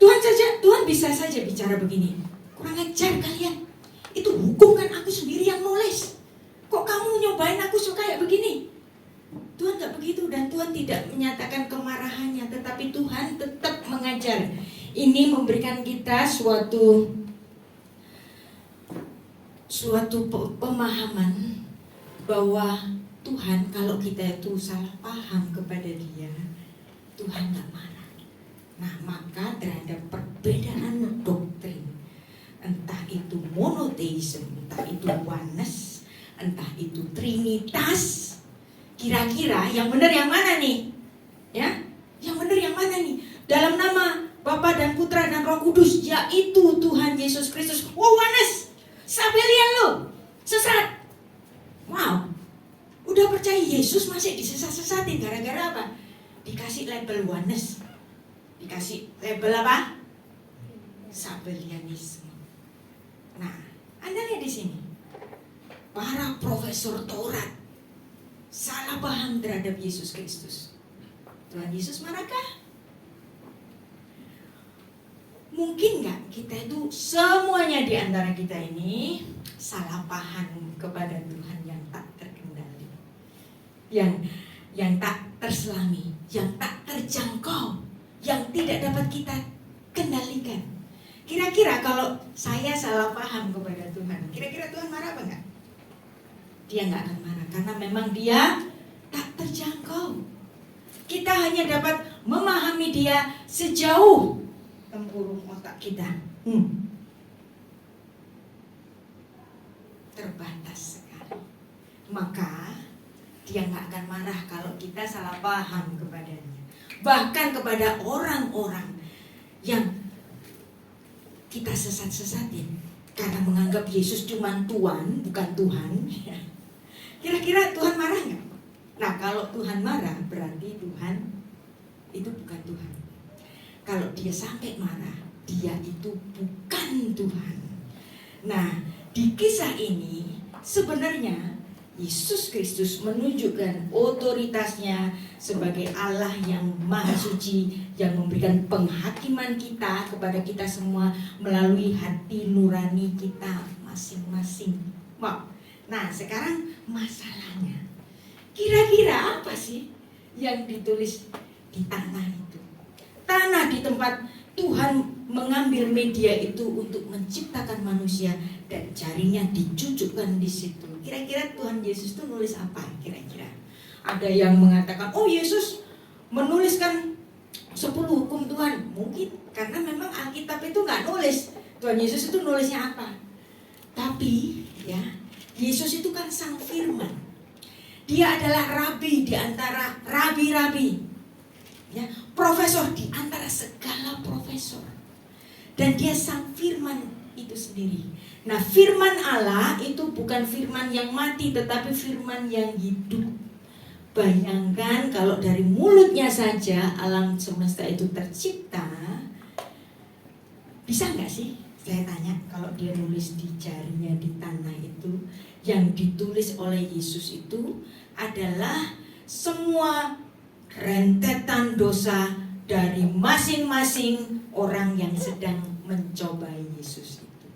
S2: Tuhan bisa saja bicara begini, kurang ajar kalian, itu hukum kan aku sendiri yang nulis, kok kamu nyobain aku suka kayak begini. Tuhan gak begitu, dan Tuhan tidak menyatakan kemarahannya, tetapi Tuhan tetap mengajar. Ini memberikan kita suatu pemahaman bahwa Tuhan, kalau kita itu salah paham kepada Dia, Tuhan gak marah. Nah, maka terhadap perbedaan doktrin, entah itu monoteisme, entah itu oneness, entah itu trinitas, kira-kira yang benar yang mana nih? Ya, yang benar yang mana nih? Dalam nama Bapa dan Putra dan Roh Kudus, yaitu Tuhan Yesus Kristus. Wow, oneness, sabelian lo, sesat. Wow, udah percaya Yesus masih disesat-sesatin gara-gara apa? Dikasih label oneness, dikasih label apa? Sabelianisme. Nah, Anda lihat di sini, para profesor Taurat salah paham terhadap Yesus Kristus. Tuhan Yesus marahkah? Mungkin nggak kita itu semuanya di antara kita ini salah paham kepada Tuhan yang tak terkendali, yang tak terselami, yang tak terjangkau, yang tidak dapat kita kendalikan. Kira-kira kalau saya salah paham kepada Tuhan, kira-kira Tuhan marah apa enggak? Dia nggak akan marah karena memang dia tak terjangkau. Kita hanya dapat memahami dia sejauh tempurung otak kita. Terbatas sekali. Maka dia nggak akan marah kalau kita salah paham kepadanya. Bahkan kepada orang-orang yang kita sesat-sesatin karena menganggap Yesus cuma Tuhan, bukan Tuhan. Kira-kira Tuhan marah nggak? Nah, kalau Tuhan marah berarti Tuhan itu bukan Tuhan. Kalau dia sampai marah, dia itu bukan Tuhan. Nah, di kisah ini sebenarnya Yesus Kristus menunjukkan otoritasnya sebagai Allah yang Maha Suci, yang memberikan penghakiman kita kepada kita semua melalui hati nurani kita masing-masing. Nah, sekarang masalahnya, kira-kira apa sih yang ditulis di tanah itu? Tanah di tempat Tuhan mengambil media itu untuk menciptakan manusia dan jarinya dicucukkan di situ. Kira-kira Tuhan Yesus itu nulis apa? Kira-kira ada yang mengatakan, oh Yesus menuliskan 10 hukum Tuhan. Mungkin karena memang Alkitab itu nggak nulis Tuhan Yesus itu nulisnya apa. Tapi ya, Yesus itu kan sang firman. Dia adalah rabi di antara rabi-rabi. Ya, profesor di antara segala profesor. Dan dia sang firman itu sendiri. Nah, firman Allah itu bukan firman yang mati, tetapi firman yang hidup. Bayangkan kalau dari mulutnya saja alam semesta itu tercipta. Bisa nggak sih? Saya tanya, kalau dia nulis di jarinya di tanah itu, yang ditulis oleh Yesus itu adalah semua rentetan dosa dari masing-masing orang yang sedang mencobai Yesus itu.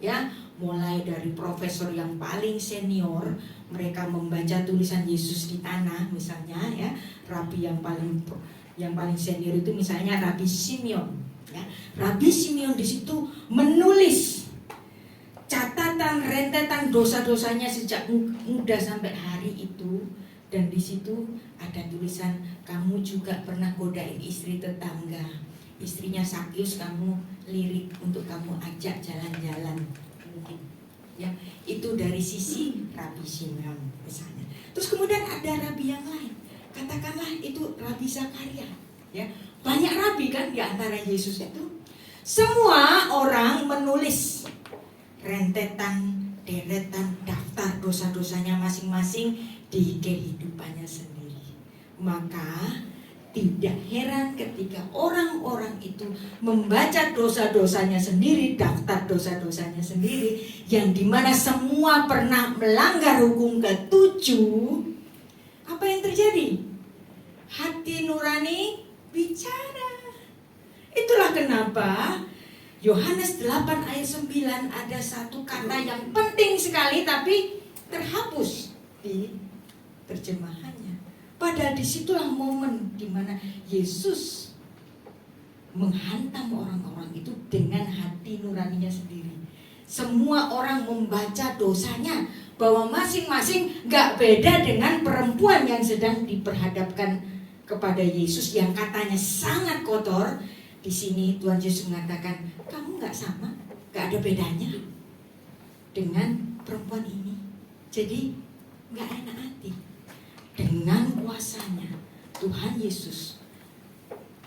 S2: Ya, mulai dari profesor yang paling senior, mereka membaca tulisan Yesus di tanah, misalnya ya, rabi yang paling senior itu misalnya Rabi Simeon. Ya, Rabi Simeon di situ menulis catatan rentetan dosa-dosanya sejak muda sampai hari itu. Dan di situ ada tulisan, kamu juga pernah godain istri tetangga, istrinya Sakyus kamu lirik untuk kamu ajak jalan-jalan, mungkin ya, itu dari sisi Rabi Simeon misalnya. Terus kemudian ada rabi yang lain, katakanlah itu Rabi Zakaria, ya, banyak rabi kan di antara Yesus itu. Semua orang menulis rentetan, deretan, daftar dosa-dosanya masing-masing di kehidupannya sendiri. Maka tidak heran ketika orang-orang itu membaca dosa-dosanya sendiri, daftar dosa-dosanya sendiri, yang dimana semua pernah melanggar hukum ke-7. Apa yang terjadi? Hati nurani bicara. Itulah kenapa Yohanes 8 ayat 9 ada satu kata yang penting sekali tapi terhapus di terjemahannya. Padahal disitulah momen di mana Yesus menghantam orang-orang itu dengan hati nuraninya sendiri. Semua orang membaca dosanya, bahwa masing-masing gak beda dengan perempuan yang sedang diperhadapkan kepada Yesus yang katanya sangat kotor. Di sini Tuhan Yesus mengatakan, kamu gak sama, gak ada bedanya dengan perempuan ini. Jadi gak enak hati. Dengan kuasanya Tuhan Yesus,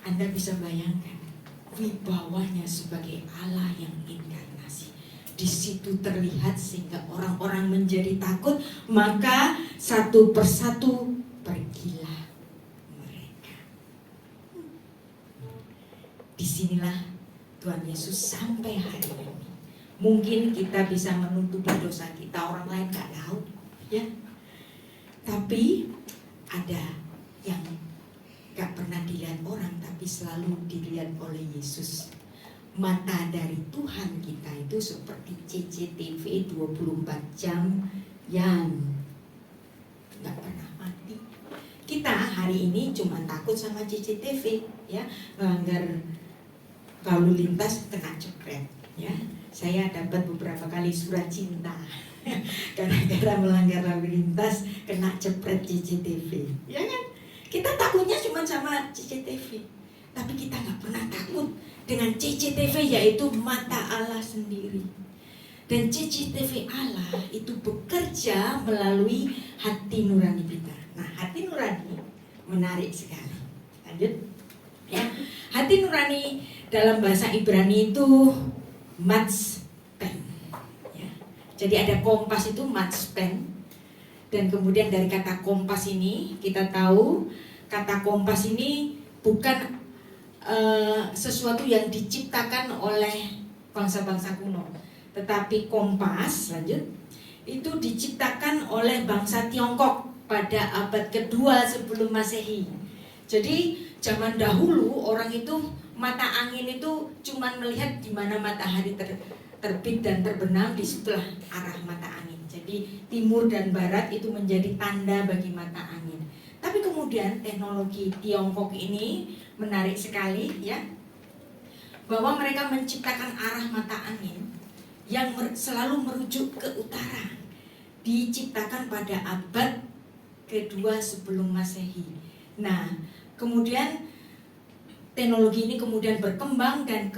S2: Anda bisa bayangkan wibawanya sebagai Allah yang inkarnasi. Di situ terlihat sehingga orang-orang menjadi takut, maka satu persatu pergilah mereka. Disinilah Tuhan Yesus sampai hari ini. Mungkin kita bisa menutupi dosa kita, orang lain gak tahu, ya. Tapi ada yang gak pernah dilihat orang tapi selalu dilihat oleh Yesus. Mata dari Tuhan kita itu seperti CCTV 24 jam yang gak pernah mati. Kita hari ini cuma takut sama CCTV, ya, melanggar lalu lintas kena jepret, ya. Saya dapat beberapa kali surat cinta gara-gara melanggar lalu lintas kena jepret CCTV, ya kan? Kita takutnya cuma sama CCTV, tapi kita nggak pernah takut dengan CCTV, yaitu mata Allah sendiri. Dan CCTV Allah itu bekerja melalui hati nurani kita. Nah, hati nurani menarik sekali. Lanjut, ya. Hati nurani dalam bahasa Ibrani itu matzpen, ya. Jadi ada kompas itu matzpen. Dan kemudian dari kata kompas ini kita tahu kata kompas ini bukan sesuatu yang diciptakan oleh bangsa-bangsa kuno, tetapi kompas, lanjut, itu diciptakan oleh bangsa Tiongkok pada abad kedua sebelum Masehi. Jadi zaman dahulu orang itu mata angin itu cuman melihat di mana matahari terbit dan terbenam di sebelah arah mata angin. Jadi timur dan barat itu menjadi tanda bagi mata angin. Tapi kemudian teknologi Tiongkok ini menarik sekali, ya, bahwa mereka menciptakan arah mata angin yang selalu merujuk ke utara. Diciptakan pada abad kedua sebelum Masehi. Nah, kemudian teknologi ini kemudian berkembang dan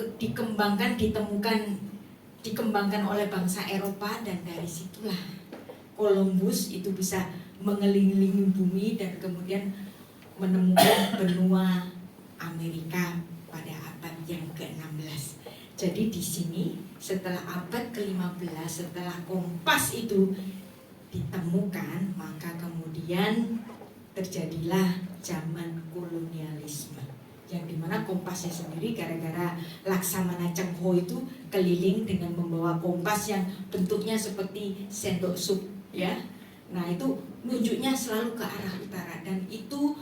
S2: dikembangkan oleh bangsa Eropa, dan dari situlah Columbus itu bisa mengelilingi bumi dan kemudian menemukan benua Amerika pada abad yang ke-16. Jadi di sini setelah abad ke-15, setelah kompas itu ditemukan, maka kemudian terjadilah zaman kolonialisme, yang dimana kompasnya sendiri gara-gara Laksamana Cheng Ho itu keliling dengan membawa kompas yang bentuknya seperti sendok sup, ya. Nah, itu nunjuknya selalu ke arah utara, dan itu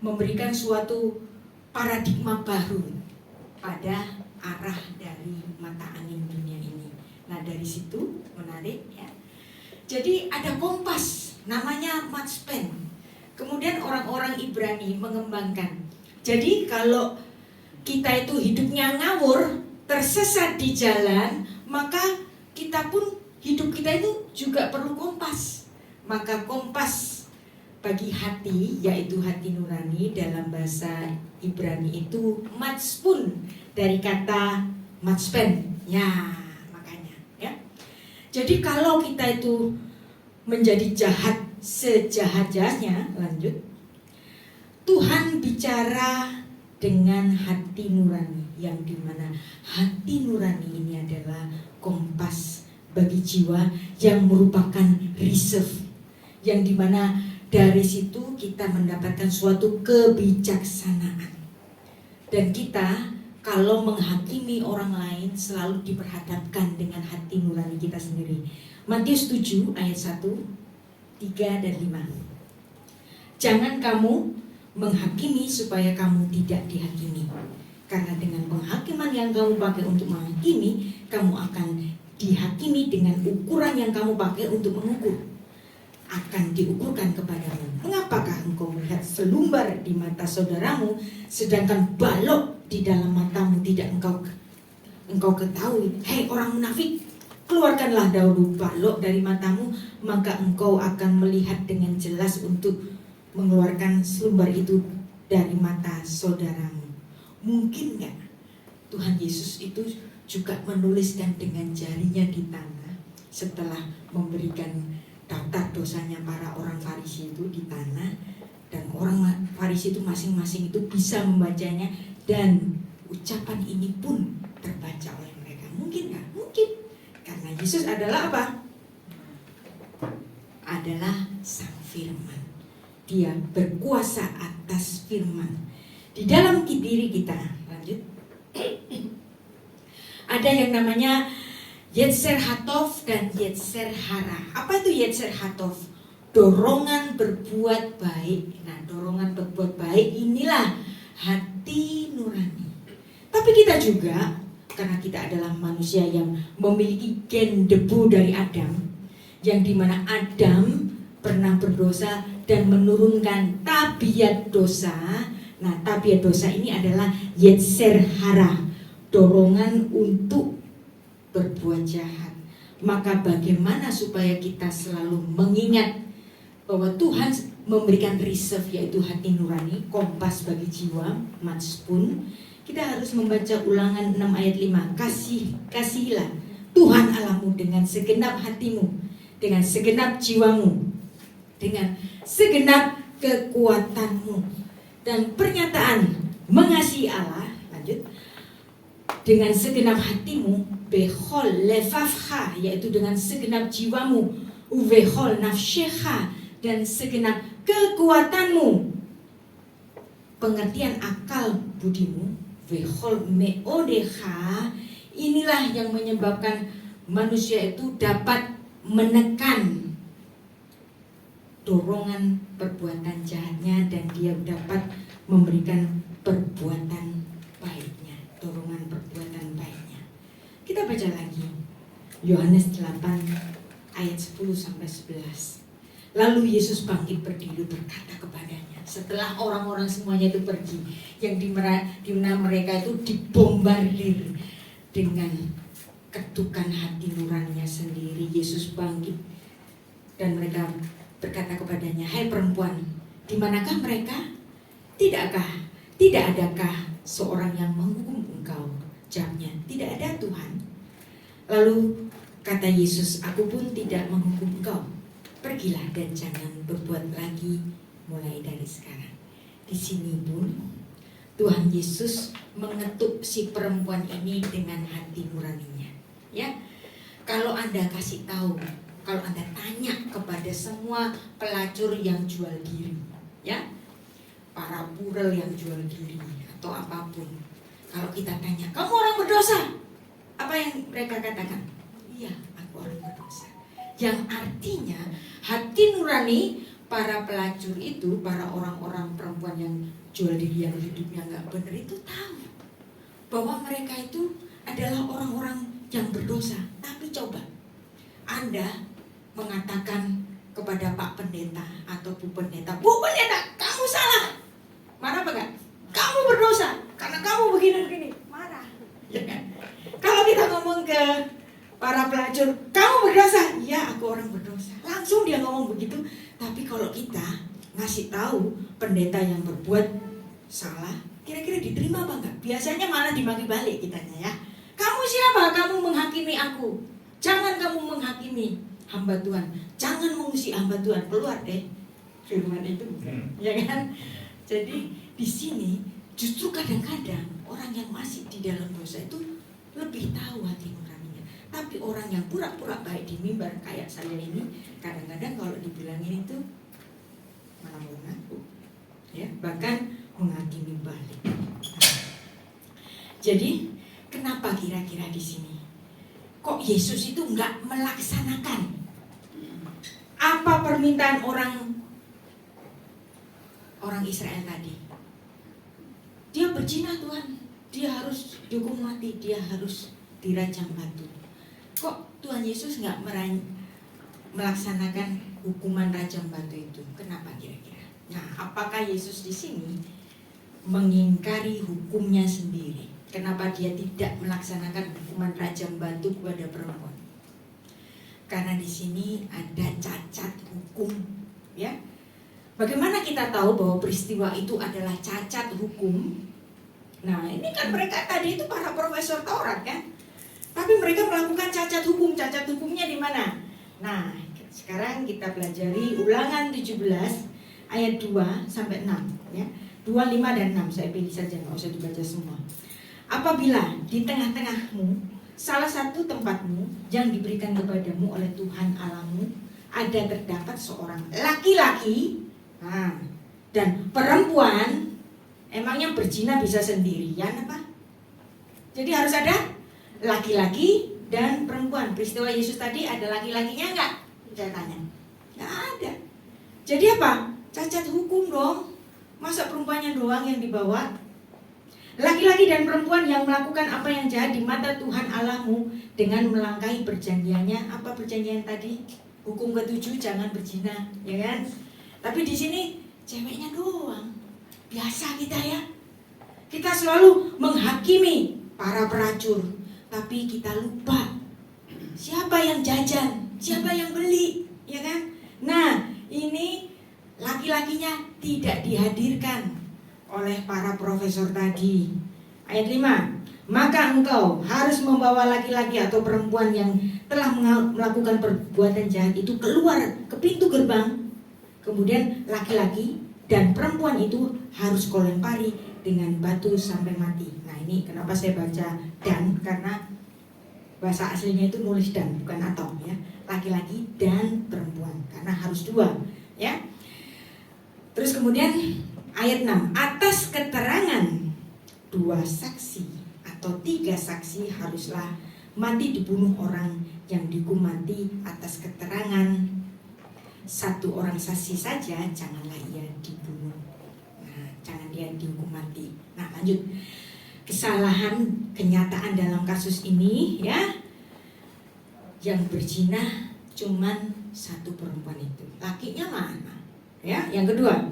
S2: memberikan suatu paradigma baru pada arah dari mata angin dunia ini. Nah, dari situ menarik, ya. Jadi ada kompas namanya matzpen. Kemudian orang-orang Ibrani mengembangkan. Jadi kalau kita itu hidupnya ngawur, tersesat di jalan, maka kita pun hidup kita itu juga perlu kompas. Maka kompas bagi hati, yaitu hati nurani, dalam bahasa Ibrani itu matspun, dari kata matzpen. Ya, makanya, ya. Jadi kalau kita itu menjadi jahat sejahat-jahatnya, lanjut, Tuhan bicara dengan hati nurani, yang dimana hati nurani ini adalah kompas bagi jiwa yang merupakan reserve, yang dimana dari situ kita mendapatkan suatu kebijaksanaan. Dan kita kalau menghakimi orang lain selalu diperhadapkan dengan hati nurani kita sendiri. Matius 7 ayat 1, 3 dan 5. Jangan kamu menghakimi supaya kamu tidak dihakimi. Karena dengan penghakiman yang kamu pakai untuk menghakimi, kamu akan dihakimi dengan ukuran yang kamu pakai untuk mengukur. Akan diukurkan kepadamu. Mengapakah engkau melihat selumbar di mata saudaramu, sedangkan balok di dalam matamu tidak engkau ketahui? Hei orang munafik, keluarkanlah dahulu balok dari matamu, maka engkau akan melihat dengan jelas untuk mengeluarkan selumbar itu dari mata saudaramu. Mungkin nggak Tuhan Yesus itu juga menuliskan dengan jarinya di tanah setelah memberikan daftar dosanya para orang Farisi itu di tanah, dan orang Farisi itu masing-masing itu bisa membacanya, dan ucapan ini pun terbaca oleh mereka. Mungkin nggak? Mungkin, karena Yesus adalah apa? Adalah Sang Firman. Dia berkuasa atas firman di dalam diri kita. Lanjut. Ada yang namanya Yetzer Hatov dan Yetzer Hara. Apa itu Yetzer Hatov? dorongan berbuat baik. Nah, dorongan berbuat baik inilah hati nurani. Tapi kita juga, karena kita adalah manusia yang memiliki gen debu dari Adam, yang dimana Adam pernah berdosa dan menurunkan tabiat dosa. Nah, tabiat dosa ini adalah yetser hara, dorongan untuk berbuat jahat. Maka bagaimana supaya kita selalu mengingat bahwa Tuhan memberikan reserve, yaitu hati nurani, kompas bagi jiwa, matspun. Kita harus membaca Ulangan 6 ayat 5. Kasihilah Tuhan Allahmu dengan segenap hatimu, dengan segenap jiwamu, dengan segenap kekuatanmu. Dan pernyataan mengasihi Allah, lanjut, dengan segenap hatimu, behol levavcha, yaitu dengan segenap jiwamu, uvehol nafshecha, dan segenap kekuatanmu, pengertian akal budimu, vehol meodecha. Inilah yang menyebabkan manusia itu dapat menekan dorongan perbuatan jahatnya, dan dia dapat memberikan perbuatan baiknya, dorongan perbuatan baiknya. Kita baca lagi Yohanes 8 ayat 10-11. Lalu Yesus bangkit berdiri berkata kepadanya, setelah orang-orang semuanya itu pergi, yang di mana mereka itu dibombardir dengan ketukan hati nuraninya sendiri, Yesus bangkit dan mereka berkata kepadanya, hai perempuan, di manakah mereka? Tidak adakah seorang yang menghukum engkau? Jawabnya, tidak ada Tuhan. Lalu kata Yesus, aku pun tidak menghukum engkau. Pergilah dan jangan berbuat lagi mulai dari sekarang. Di sini pun Tuhan Yesus mengetuk si perempuan ini dengan hati nuraninya. Ya, kalau Anda kasih tahu, kalau Anda tanya kepada semua pelacur yang jual diri, ya, para purel yang jual diri atau apapun, kalau kita tanya, kamu orang berdosa, apa yang mereka katakan? Iya, aku orang berdosa. Yang artinya hati nurani para pelacur itu, para orang-orang perempuan yang jual diri, yang hidupnya nggak benar itu, tahu bahwa mereka itu adalah orang-orang yang berdosa. Tapi coba Anda mengatakan kepada Pak Pendeta atau Bu Pendeta, Bu Pendeta, kamu salah. Marah apa enggak? Kamu berdosa karena kamu begini-begini. Marah, ya kan? Kalau kita ngomong ke para pelacur, kamu berdosa, ya aku orang berdosa, langsung dia ngomong begitu. Tapi kalau kita ngasih tahu pendeta yang berbuat salah, kira-kira diterima apa enggak? Biasanya malah dimaki balik kitanya, ya. Kamu siapa? Kamu menghakimi aku. Jangan kamu menghakimi hamba Tuhan. Jangan mengusik hamba Tuhan. Keluar deh firman itu, ya kan? Jadi di sini justru kadang-kadang orang yang masih di dalam dosa itu lebih tahu hati nuraninya. Tapi orang yang pura-pura baik di mimbar kayak saya ini, kadang-kadang kalau dibilangin itu malah mengaku, ya, bahkan menghakimi balik. Jadi kenapa kira-kira di sini kok Yesus itu nggak melaksanakan apa permintaan orang Israel tadi? Dia berzina, Tuhan, dia harus dihukum mati, dia harus dirajam batu. Kok Tuhan Yesus nggak melaksanakan hukuman rajam batu itu? Kenapa kira-kira? Nah, apakah Yesus di sini mengingkari hukumnya sendiri? Kenapa dia tidak melaksanakan hukuman rajam batu kepada perempuan? Karena di sini ada cacat hukum, ya. Bagaimana kita tahu bahwa peristiwa itu adalah cacat hukum? Nah, ini kan mereka tadi itu para profesor Taurat, kan? Tapi mereka melakukan cacat hukum. Cacat hukumnya di mana? Nah, sekarang kita pelajari Ulangan 17 ayat 2 sampai 6, ya. 2, 5 dan 6 saya pilih saja, nggak usah dibaca semua. Apabila di tengah-tengahmu salah satu tempatmu yang diberikan kepadamu oleh Tuhan Allahmu ada terdapat seorang laki-laki, nah, dan perempuan, emangnya berzina bisa sendirian apa? Jadi harus ada laki-laki dan perempuan. Peristiwa Yesus tadi ada laki-lakinya enggak? Saya tanya. Enggak ada. Jadi apa? Cacat hukum dong. Masa perempuannya doang yang dibawa? Laki-laki dan perempuan yang melakukan apa yang jahat di mata Tuhan Allahmu dengan melangkahi perjanjiannya. Apa perjanjian tadi? Hukum ke-7, jangan berzina, ya kan? Tapi di sini ceweknya doang. Biasa kita ya. Kita selalu menghakimi para pelacur, tapi kita lupa siapa yang jajan, siapa yang beli, ya kan? Nah, ini laki-lakinya tidak dihadirkan oleh para profesor tadi. Ayat 5, maka engkau harus membawa laki-laki atau perempuan yang telah melakukan perbuatan jahat itu keluar ke pintu gerbang. Kemudian laki-laki dan perempuan itu harus kau lempari dengan batu sampai mati. Nah, ini kenapa saya baca dan, karena bahasa aslinya itu nulis dan, bukan atau, ya. Laki-laki dan perempuan, karena harus dua, ya. Terus kemudian ayat 6, atas keterangan 2 saksi atau 3 saksi haruslah mati dibunuh orang yang dihukum mati atas keterangan 1 orang saksi saja, janganlah ia dibunuh. Nah, jangan dia dihukum mati. Nah, lanjut. Kesalahan kenyataan dalam kasus ini, ya, yang berzina cuman 1 perempuan itu. Lakinya mana? Ya, yang kedua,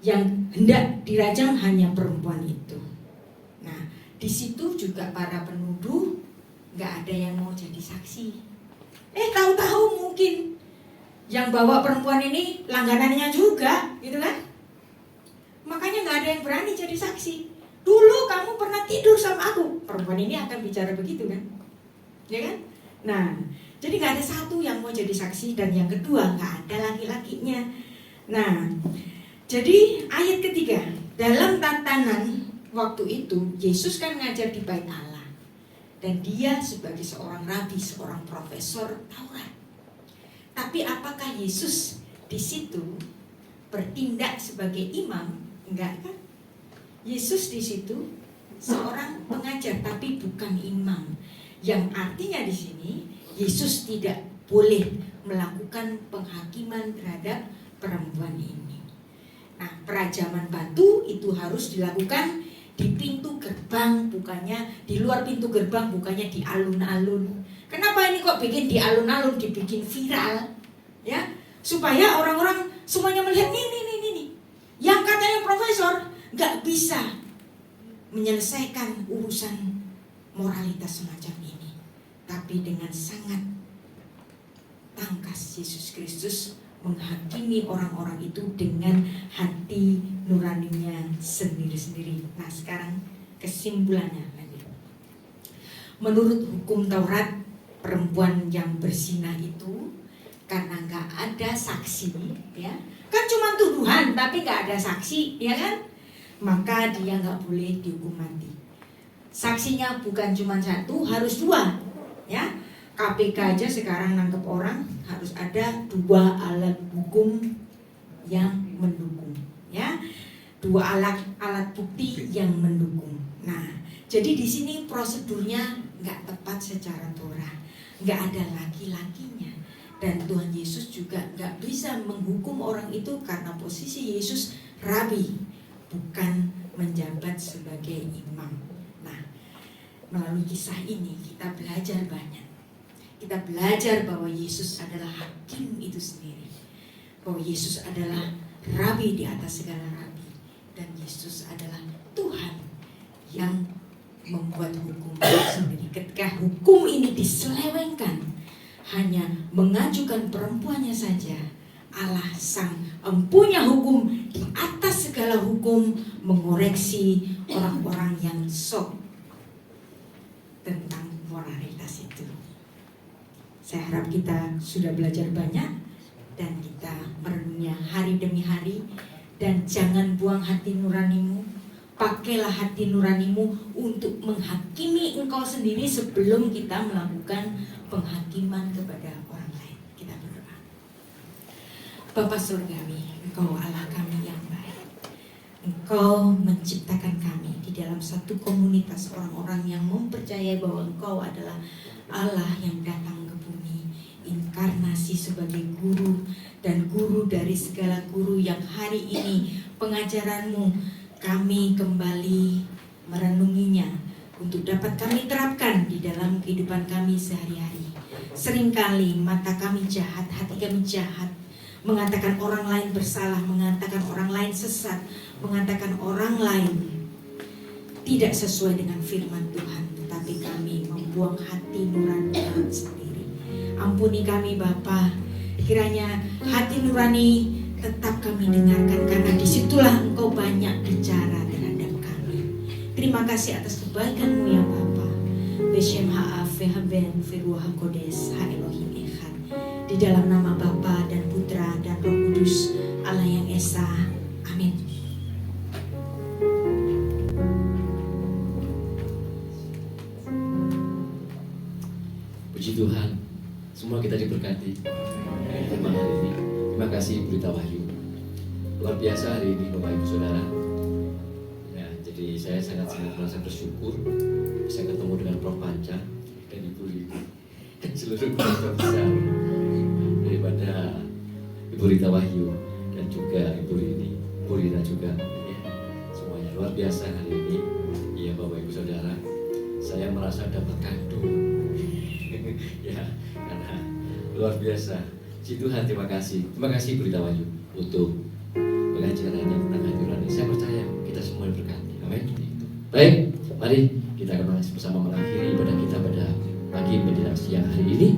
S2: yang hendak dirajam hanya perempuan itu. Nah, di situ juga para penuduh nggak ada yang mau jadi saksi. Tahu-tahu mungkin yang bawa perempuan ini langganannya juga, gitu kan? Makanya nggak ada yang berani jadi saksi. Dulu kamu pernah tidur sama aku. Perempuan ini akan bicara begitu kan? Ya kan? Nah, jadi nggak ada satu yang mau jadi saksi, dan yang kedua nggak ada laki-lakinya. Nah, jadi ayat ketiga, dalam tatanan waktu itu Yesus kan ngajar di Bait Allah, dan dia sebagai seorang rabi, seorang profesor Taurat. Tapi apakah Yesus di situ bertindak sebagai imam? Enggak kan? Yesus di situ seorang pengajar tapi bukan imam. Yang artinya di sini Yesus tidak boleh melakukan penghakiman terhadap perempuan ini. Nah, perajaman batu itu harus dilakukan di pintu gerbang, bukannya di luar pintu gerbang, bukannya di alun-alun. Kenapa ini kok bikin di alun-alun, dibikin viral? Ya, supaya orang-orang semuanya melihat nih. Yang katanya profesor nggak bisa menyelesaikan urusan moralitas semacam ini, tapi dengan sangat tangkas Yesus Kristus menghakimi orang-orang itu dengan hati nuraninya sendiri-sendiri. Nah, sekarang kesimpulannya lagi. Menurut hukum Taurat, perempuan yang berzina itu karena nggak ada saksi, ya kan, cuma tuduhan tapi nggak ada saksi, ya kan, maka dia nggak boleh dihukum mati. Saksinya bukan cuma 1, harus 2, ya. KPK aja sekarang nangkep orang harus ada 2 alat hukum yang mendukung, ya, 2 alat bukti yang mendukung. Nah, jadi di sini prosedurnya nggak tepat secara Torah, nggak ada laki-lakinya. Dan Tuhan Yesus juga nggak bisa menghukum orang itu karena posisi Yesus rabi, bukan menjabat sebagai imam. Nah, melalui kisah ini kita belajar banyak. Kita belajar bahwa Yesus adalah hakim itu sendiri, bahwa Yesus adalah rabi di atas segala rabi, dan Yesus adalah Tuhan yang membuat hukum sendiri. Ketika hukum ini diselewengkan, hanya mengajukan perempuannya saja, Allah sang empunya hukum di atas segala hukum mengoreksi orang-orang yang sok tentang moralitas itu. Saya harap kita sudah belajar banyak dan kita merenungnya hari demi hari. Dan jangan buang hati nuranimu. Pakailah hati nuranimu untuk menghakimi engkau sendiri sebelum kita melakukan penghakiman kepada orang lain. Kita berdoa. Bapa Surgawi, Engkau Allah kami yang baik. Engkau menciptakan kami di dalam satu komunitas orang-orang yang mempercayai bahwa Engkau adalah Allah yang datang ke bumi, reinkarnasi sebagai guru dan guru dari segala guru yang hari ini pengajaranmu kami kembali merenunginya untuk dapat kami terapkan di dalam kehidupan kami sehari-hari. Seringkali mata kami jahat, hati kami jahat, mengatakan orang lain bersalah, mengatakan orang lain sesat, mengatakan orang lain tidak sesuai dengan firman Tuhan, tetapi kami membuang hati nurani kami sendiri. Ampuni kami Bapa, kiranya hati nurani tetap kami dengarkan, karena disitulah Engkau banyak bicara terhadap kami. Terima kasih atas kebaikan-Mu ya Bapa. Beshem ha'af ve'haben ve'ruah kodes ha'elohim echad. Di dalam nama Bapa dan Putra dan Roh Kudus Allah yang Esa. Amin.
S3: Puji Tuhan, semua kita diberkati dari firman hari ini. Terima kasih Berita Wahyu. Luar biasa hari ini Bapak Ibu Saudara. Ya, jadi saya sangat-sangat merasa bersyukur bisa ketemu dengan Prof Panca dan Ibu Rita dan seluruh keluarga besar daripada Ibu Rita Wahyu dan juga Ibu Rini, Ibu Rina juga. Ya, semuanya luar biasa hari ini. Iya Bapak Ibu Saudara, saya merasa dapat kandung. Ya, karena luar biasa. Puji Tuhan, terima kasih. Terima kasih Berita Wahyu untuk pengajarannya tentang hati nurani. Saya percaya kita semua diberkati. Amin. Baik, mari kita akan bersama mengakhiri ibadah kita pada pagi menjelang siang hari ini.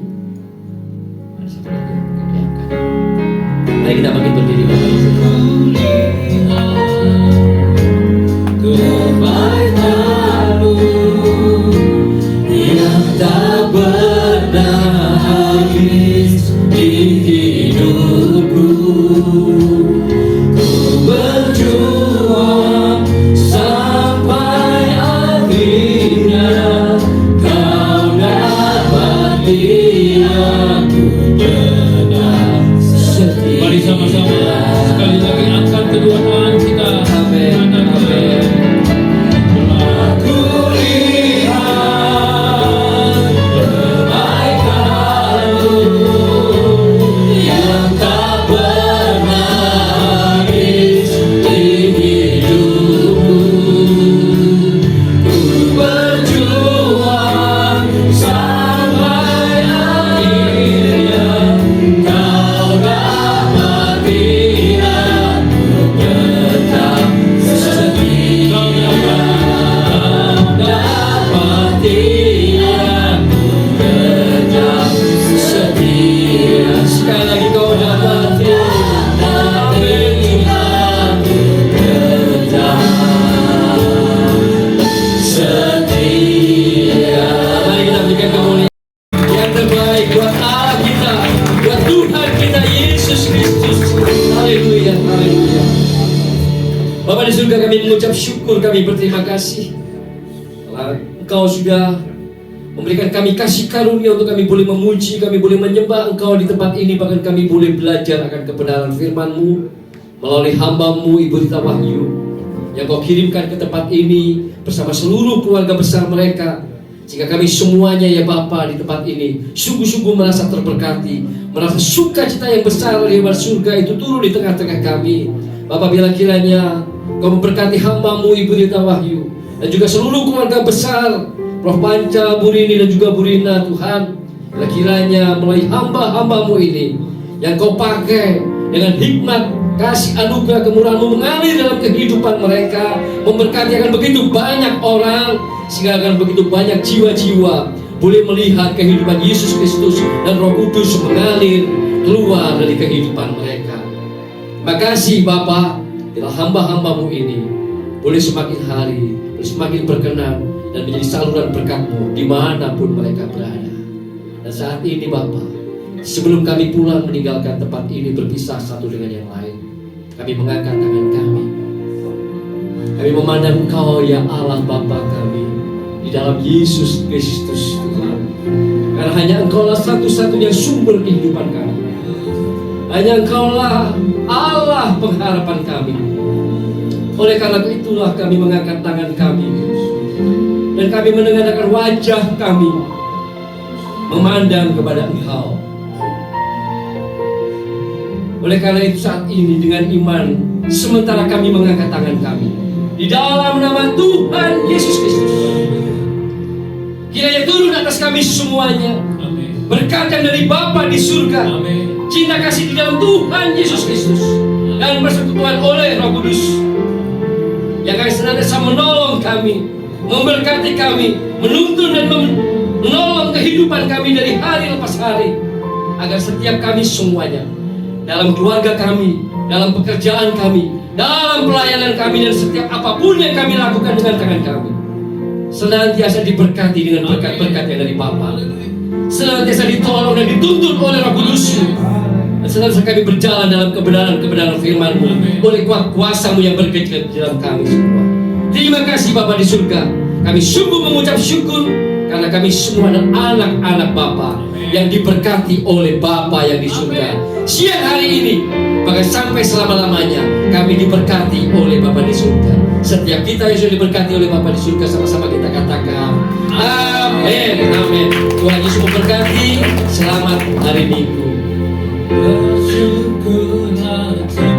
S3: Ada satu lagu yang akan diangkat. Mari kita bangkit berdiri Bapak Ibu. Kebaikan-Mu yang tak pernah habis di hidupku, ku berjuang sampai akhirnya Kau dapati aku tetap setia.
S1: Mari sama-sama sekali lagi angkat kedua tangan kita.
S3: Amin.
S1: Amin.
S3: Aku lihat kebaikan-Mu yang tak pernah habis di hidupku, ku berjuang sampai akhirnya Kau dapati aku tetap setia. Dapati aku tetap setia. Sekali lagi Kau dapati aku tetap setia. Mari kita berikan kemuliaan yang terbaik buat Allah kita, buat Tuhan kita Yesus Kristus. Haleluya, haleluya. Bapa di surga, kami mengucap syukur, kami berterima kasih telah Engkau sudah memberikan kami kasih karunia untuk kami boleh memuji, kami boleh menyembah Engkau di tempat ini. Bahkan kami boleh belajar akan kebenaran firman-Mu melalui hamba-Mu Ibu Rita Wahyu yang Kau kirimkan ke tempat ini bersama seluruh keluarga besar mereka, sehingga kami semuanya ya Bapa di tempat ini sungguh-sungguh merasa terberkati, merasa sukacita yang besar dari surga itu turun di tengah-tengah kami. Bapa, bila kiranya Kau memberkati hamba-Mu Ibu Rita Wahyu dan juga seluruh keluarga besar Prof Panca, Bu Rini dan juga Bu Rina, Tuhan, bila kiranya melalui hamba-hamba-Mu ini yang Kau pakai dengan hikmat, kasih anugerah kemurahan-Mu mengalir dalam kehidupan mereka, memberkati akan begitu banyak orang, sehingga akan begitu banyak jiwa-jiwa boleh melihat kehidupan Yesus Kristus dan Roh Kudus mengalir keluar dari kehidupan mereka. Terima kasih Bapa, bila hamba-hamba-Mu ini boleh semakin hari, boleh semakin berkenan dan menjadi saluran berkat-Mu dimanapun mereka berada. Dan saat ini Bapa, sebelum kami pulang meninggalkan tempat ini berpisah satu dengan yang lain, kami mengangkat tangan kami. Kami memandang Engkau ya Allah Bapa kami di dalam Yesus Kristus Tuhan. Karena hanya Engkaulah satu-satunya sumber kehidupan kami. Hanya Engkaulah Allah pengharapan kami. Oleh karena itulah kami mengangkat tangan kami dan kami menengadahkan wajah kami memandang kepada Engkau. Oleh karena itu saat ini dengan iman, sementara kami mengangkat tangan kami di dalam nama Tuhan Yesus Kristus, kiranya turun atas kami semuanya
S1: Amin.
S3: berkat yang dari Bapa di surga,
S1: Amin.
S3: cinta kasih di dalam Tuhan Yesus Kristus, dan persekutuan oleh Roh Kudus yang akan senantiasa menolong kami, memberkati kami, menuntun dan menolong kehidupan kami dari hari lepas hari, agar setiap kami semuanya dalam keluarga kami, dalam pekerjaan kami, dalam pelayanan kami, dan setiap apapun yang kami lakukan dengan tangan kami, senantiasa diberkati dengan berkat-berkat yang dari Bapa, senantiasa ditolong dan dituntun oleh Roh Kudus-Mu, dan senantiasa kami berjalan dalam kebenaran-kebenaran firman-Mu oleh kuasa-Mu yang bekerja di dalam kami semua. Terima kasih Bapa di surga. Kami sungguh mengucap syukur karena kami semua adalah anak-anak Bapa yang diberkati oleh Bapa yang di surga. Siang hari ini, bahkan sampai selama-lamanya, kami diberkati oleh Bapa di surga. Setiap kita yang sudah diberkati oleh Bapa di surga, sama-sama kita katakan amin, amin. Tuhan Yesus memberkati. Selamat hari Minggu.
S1: Bersyukur hati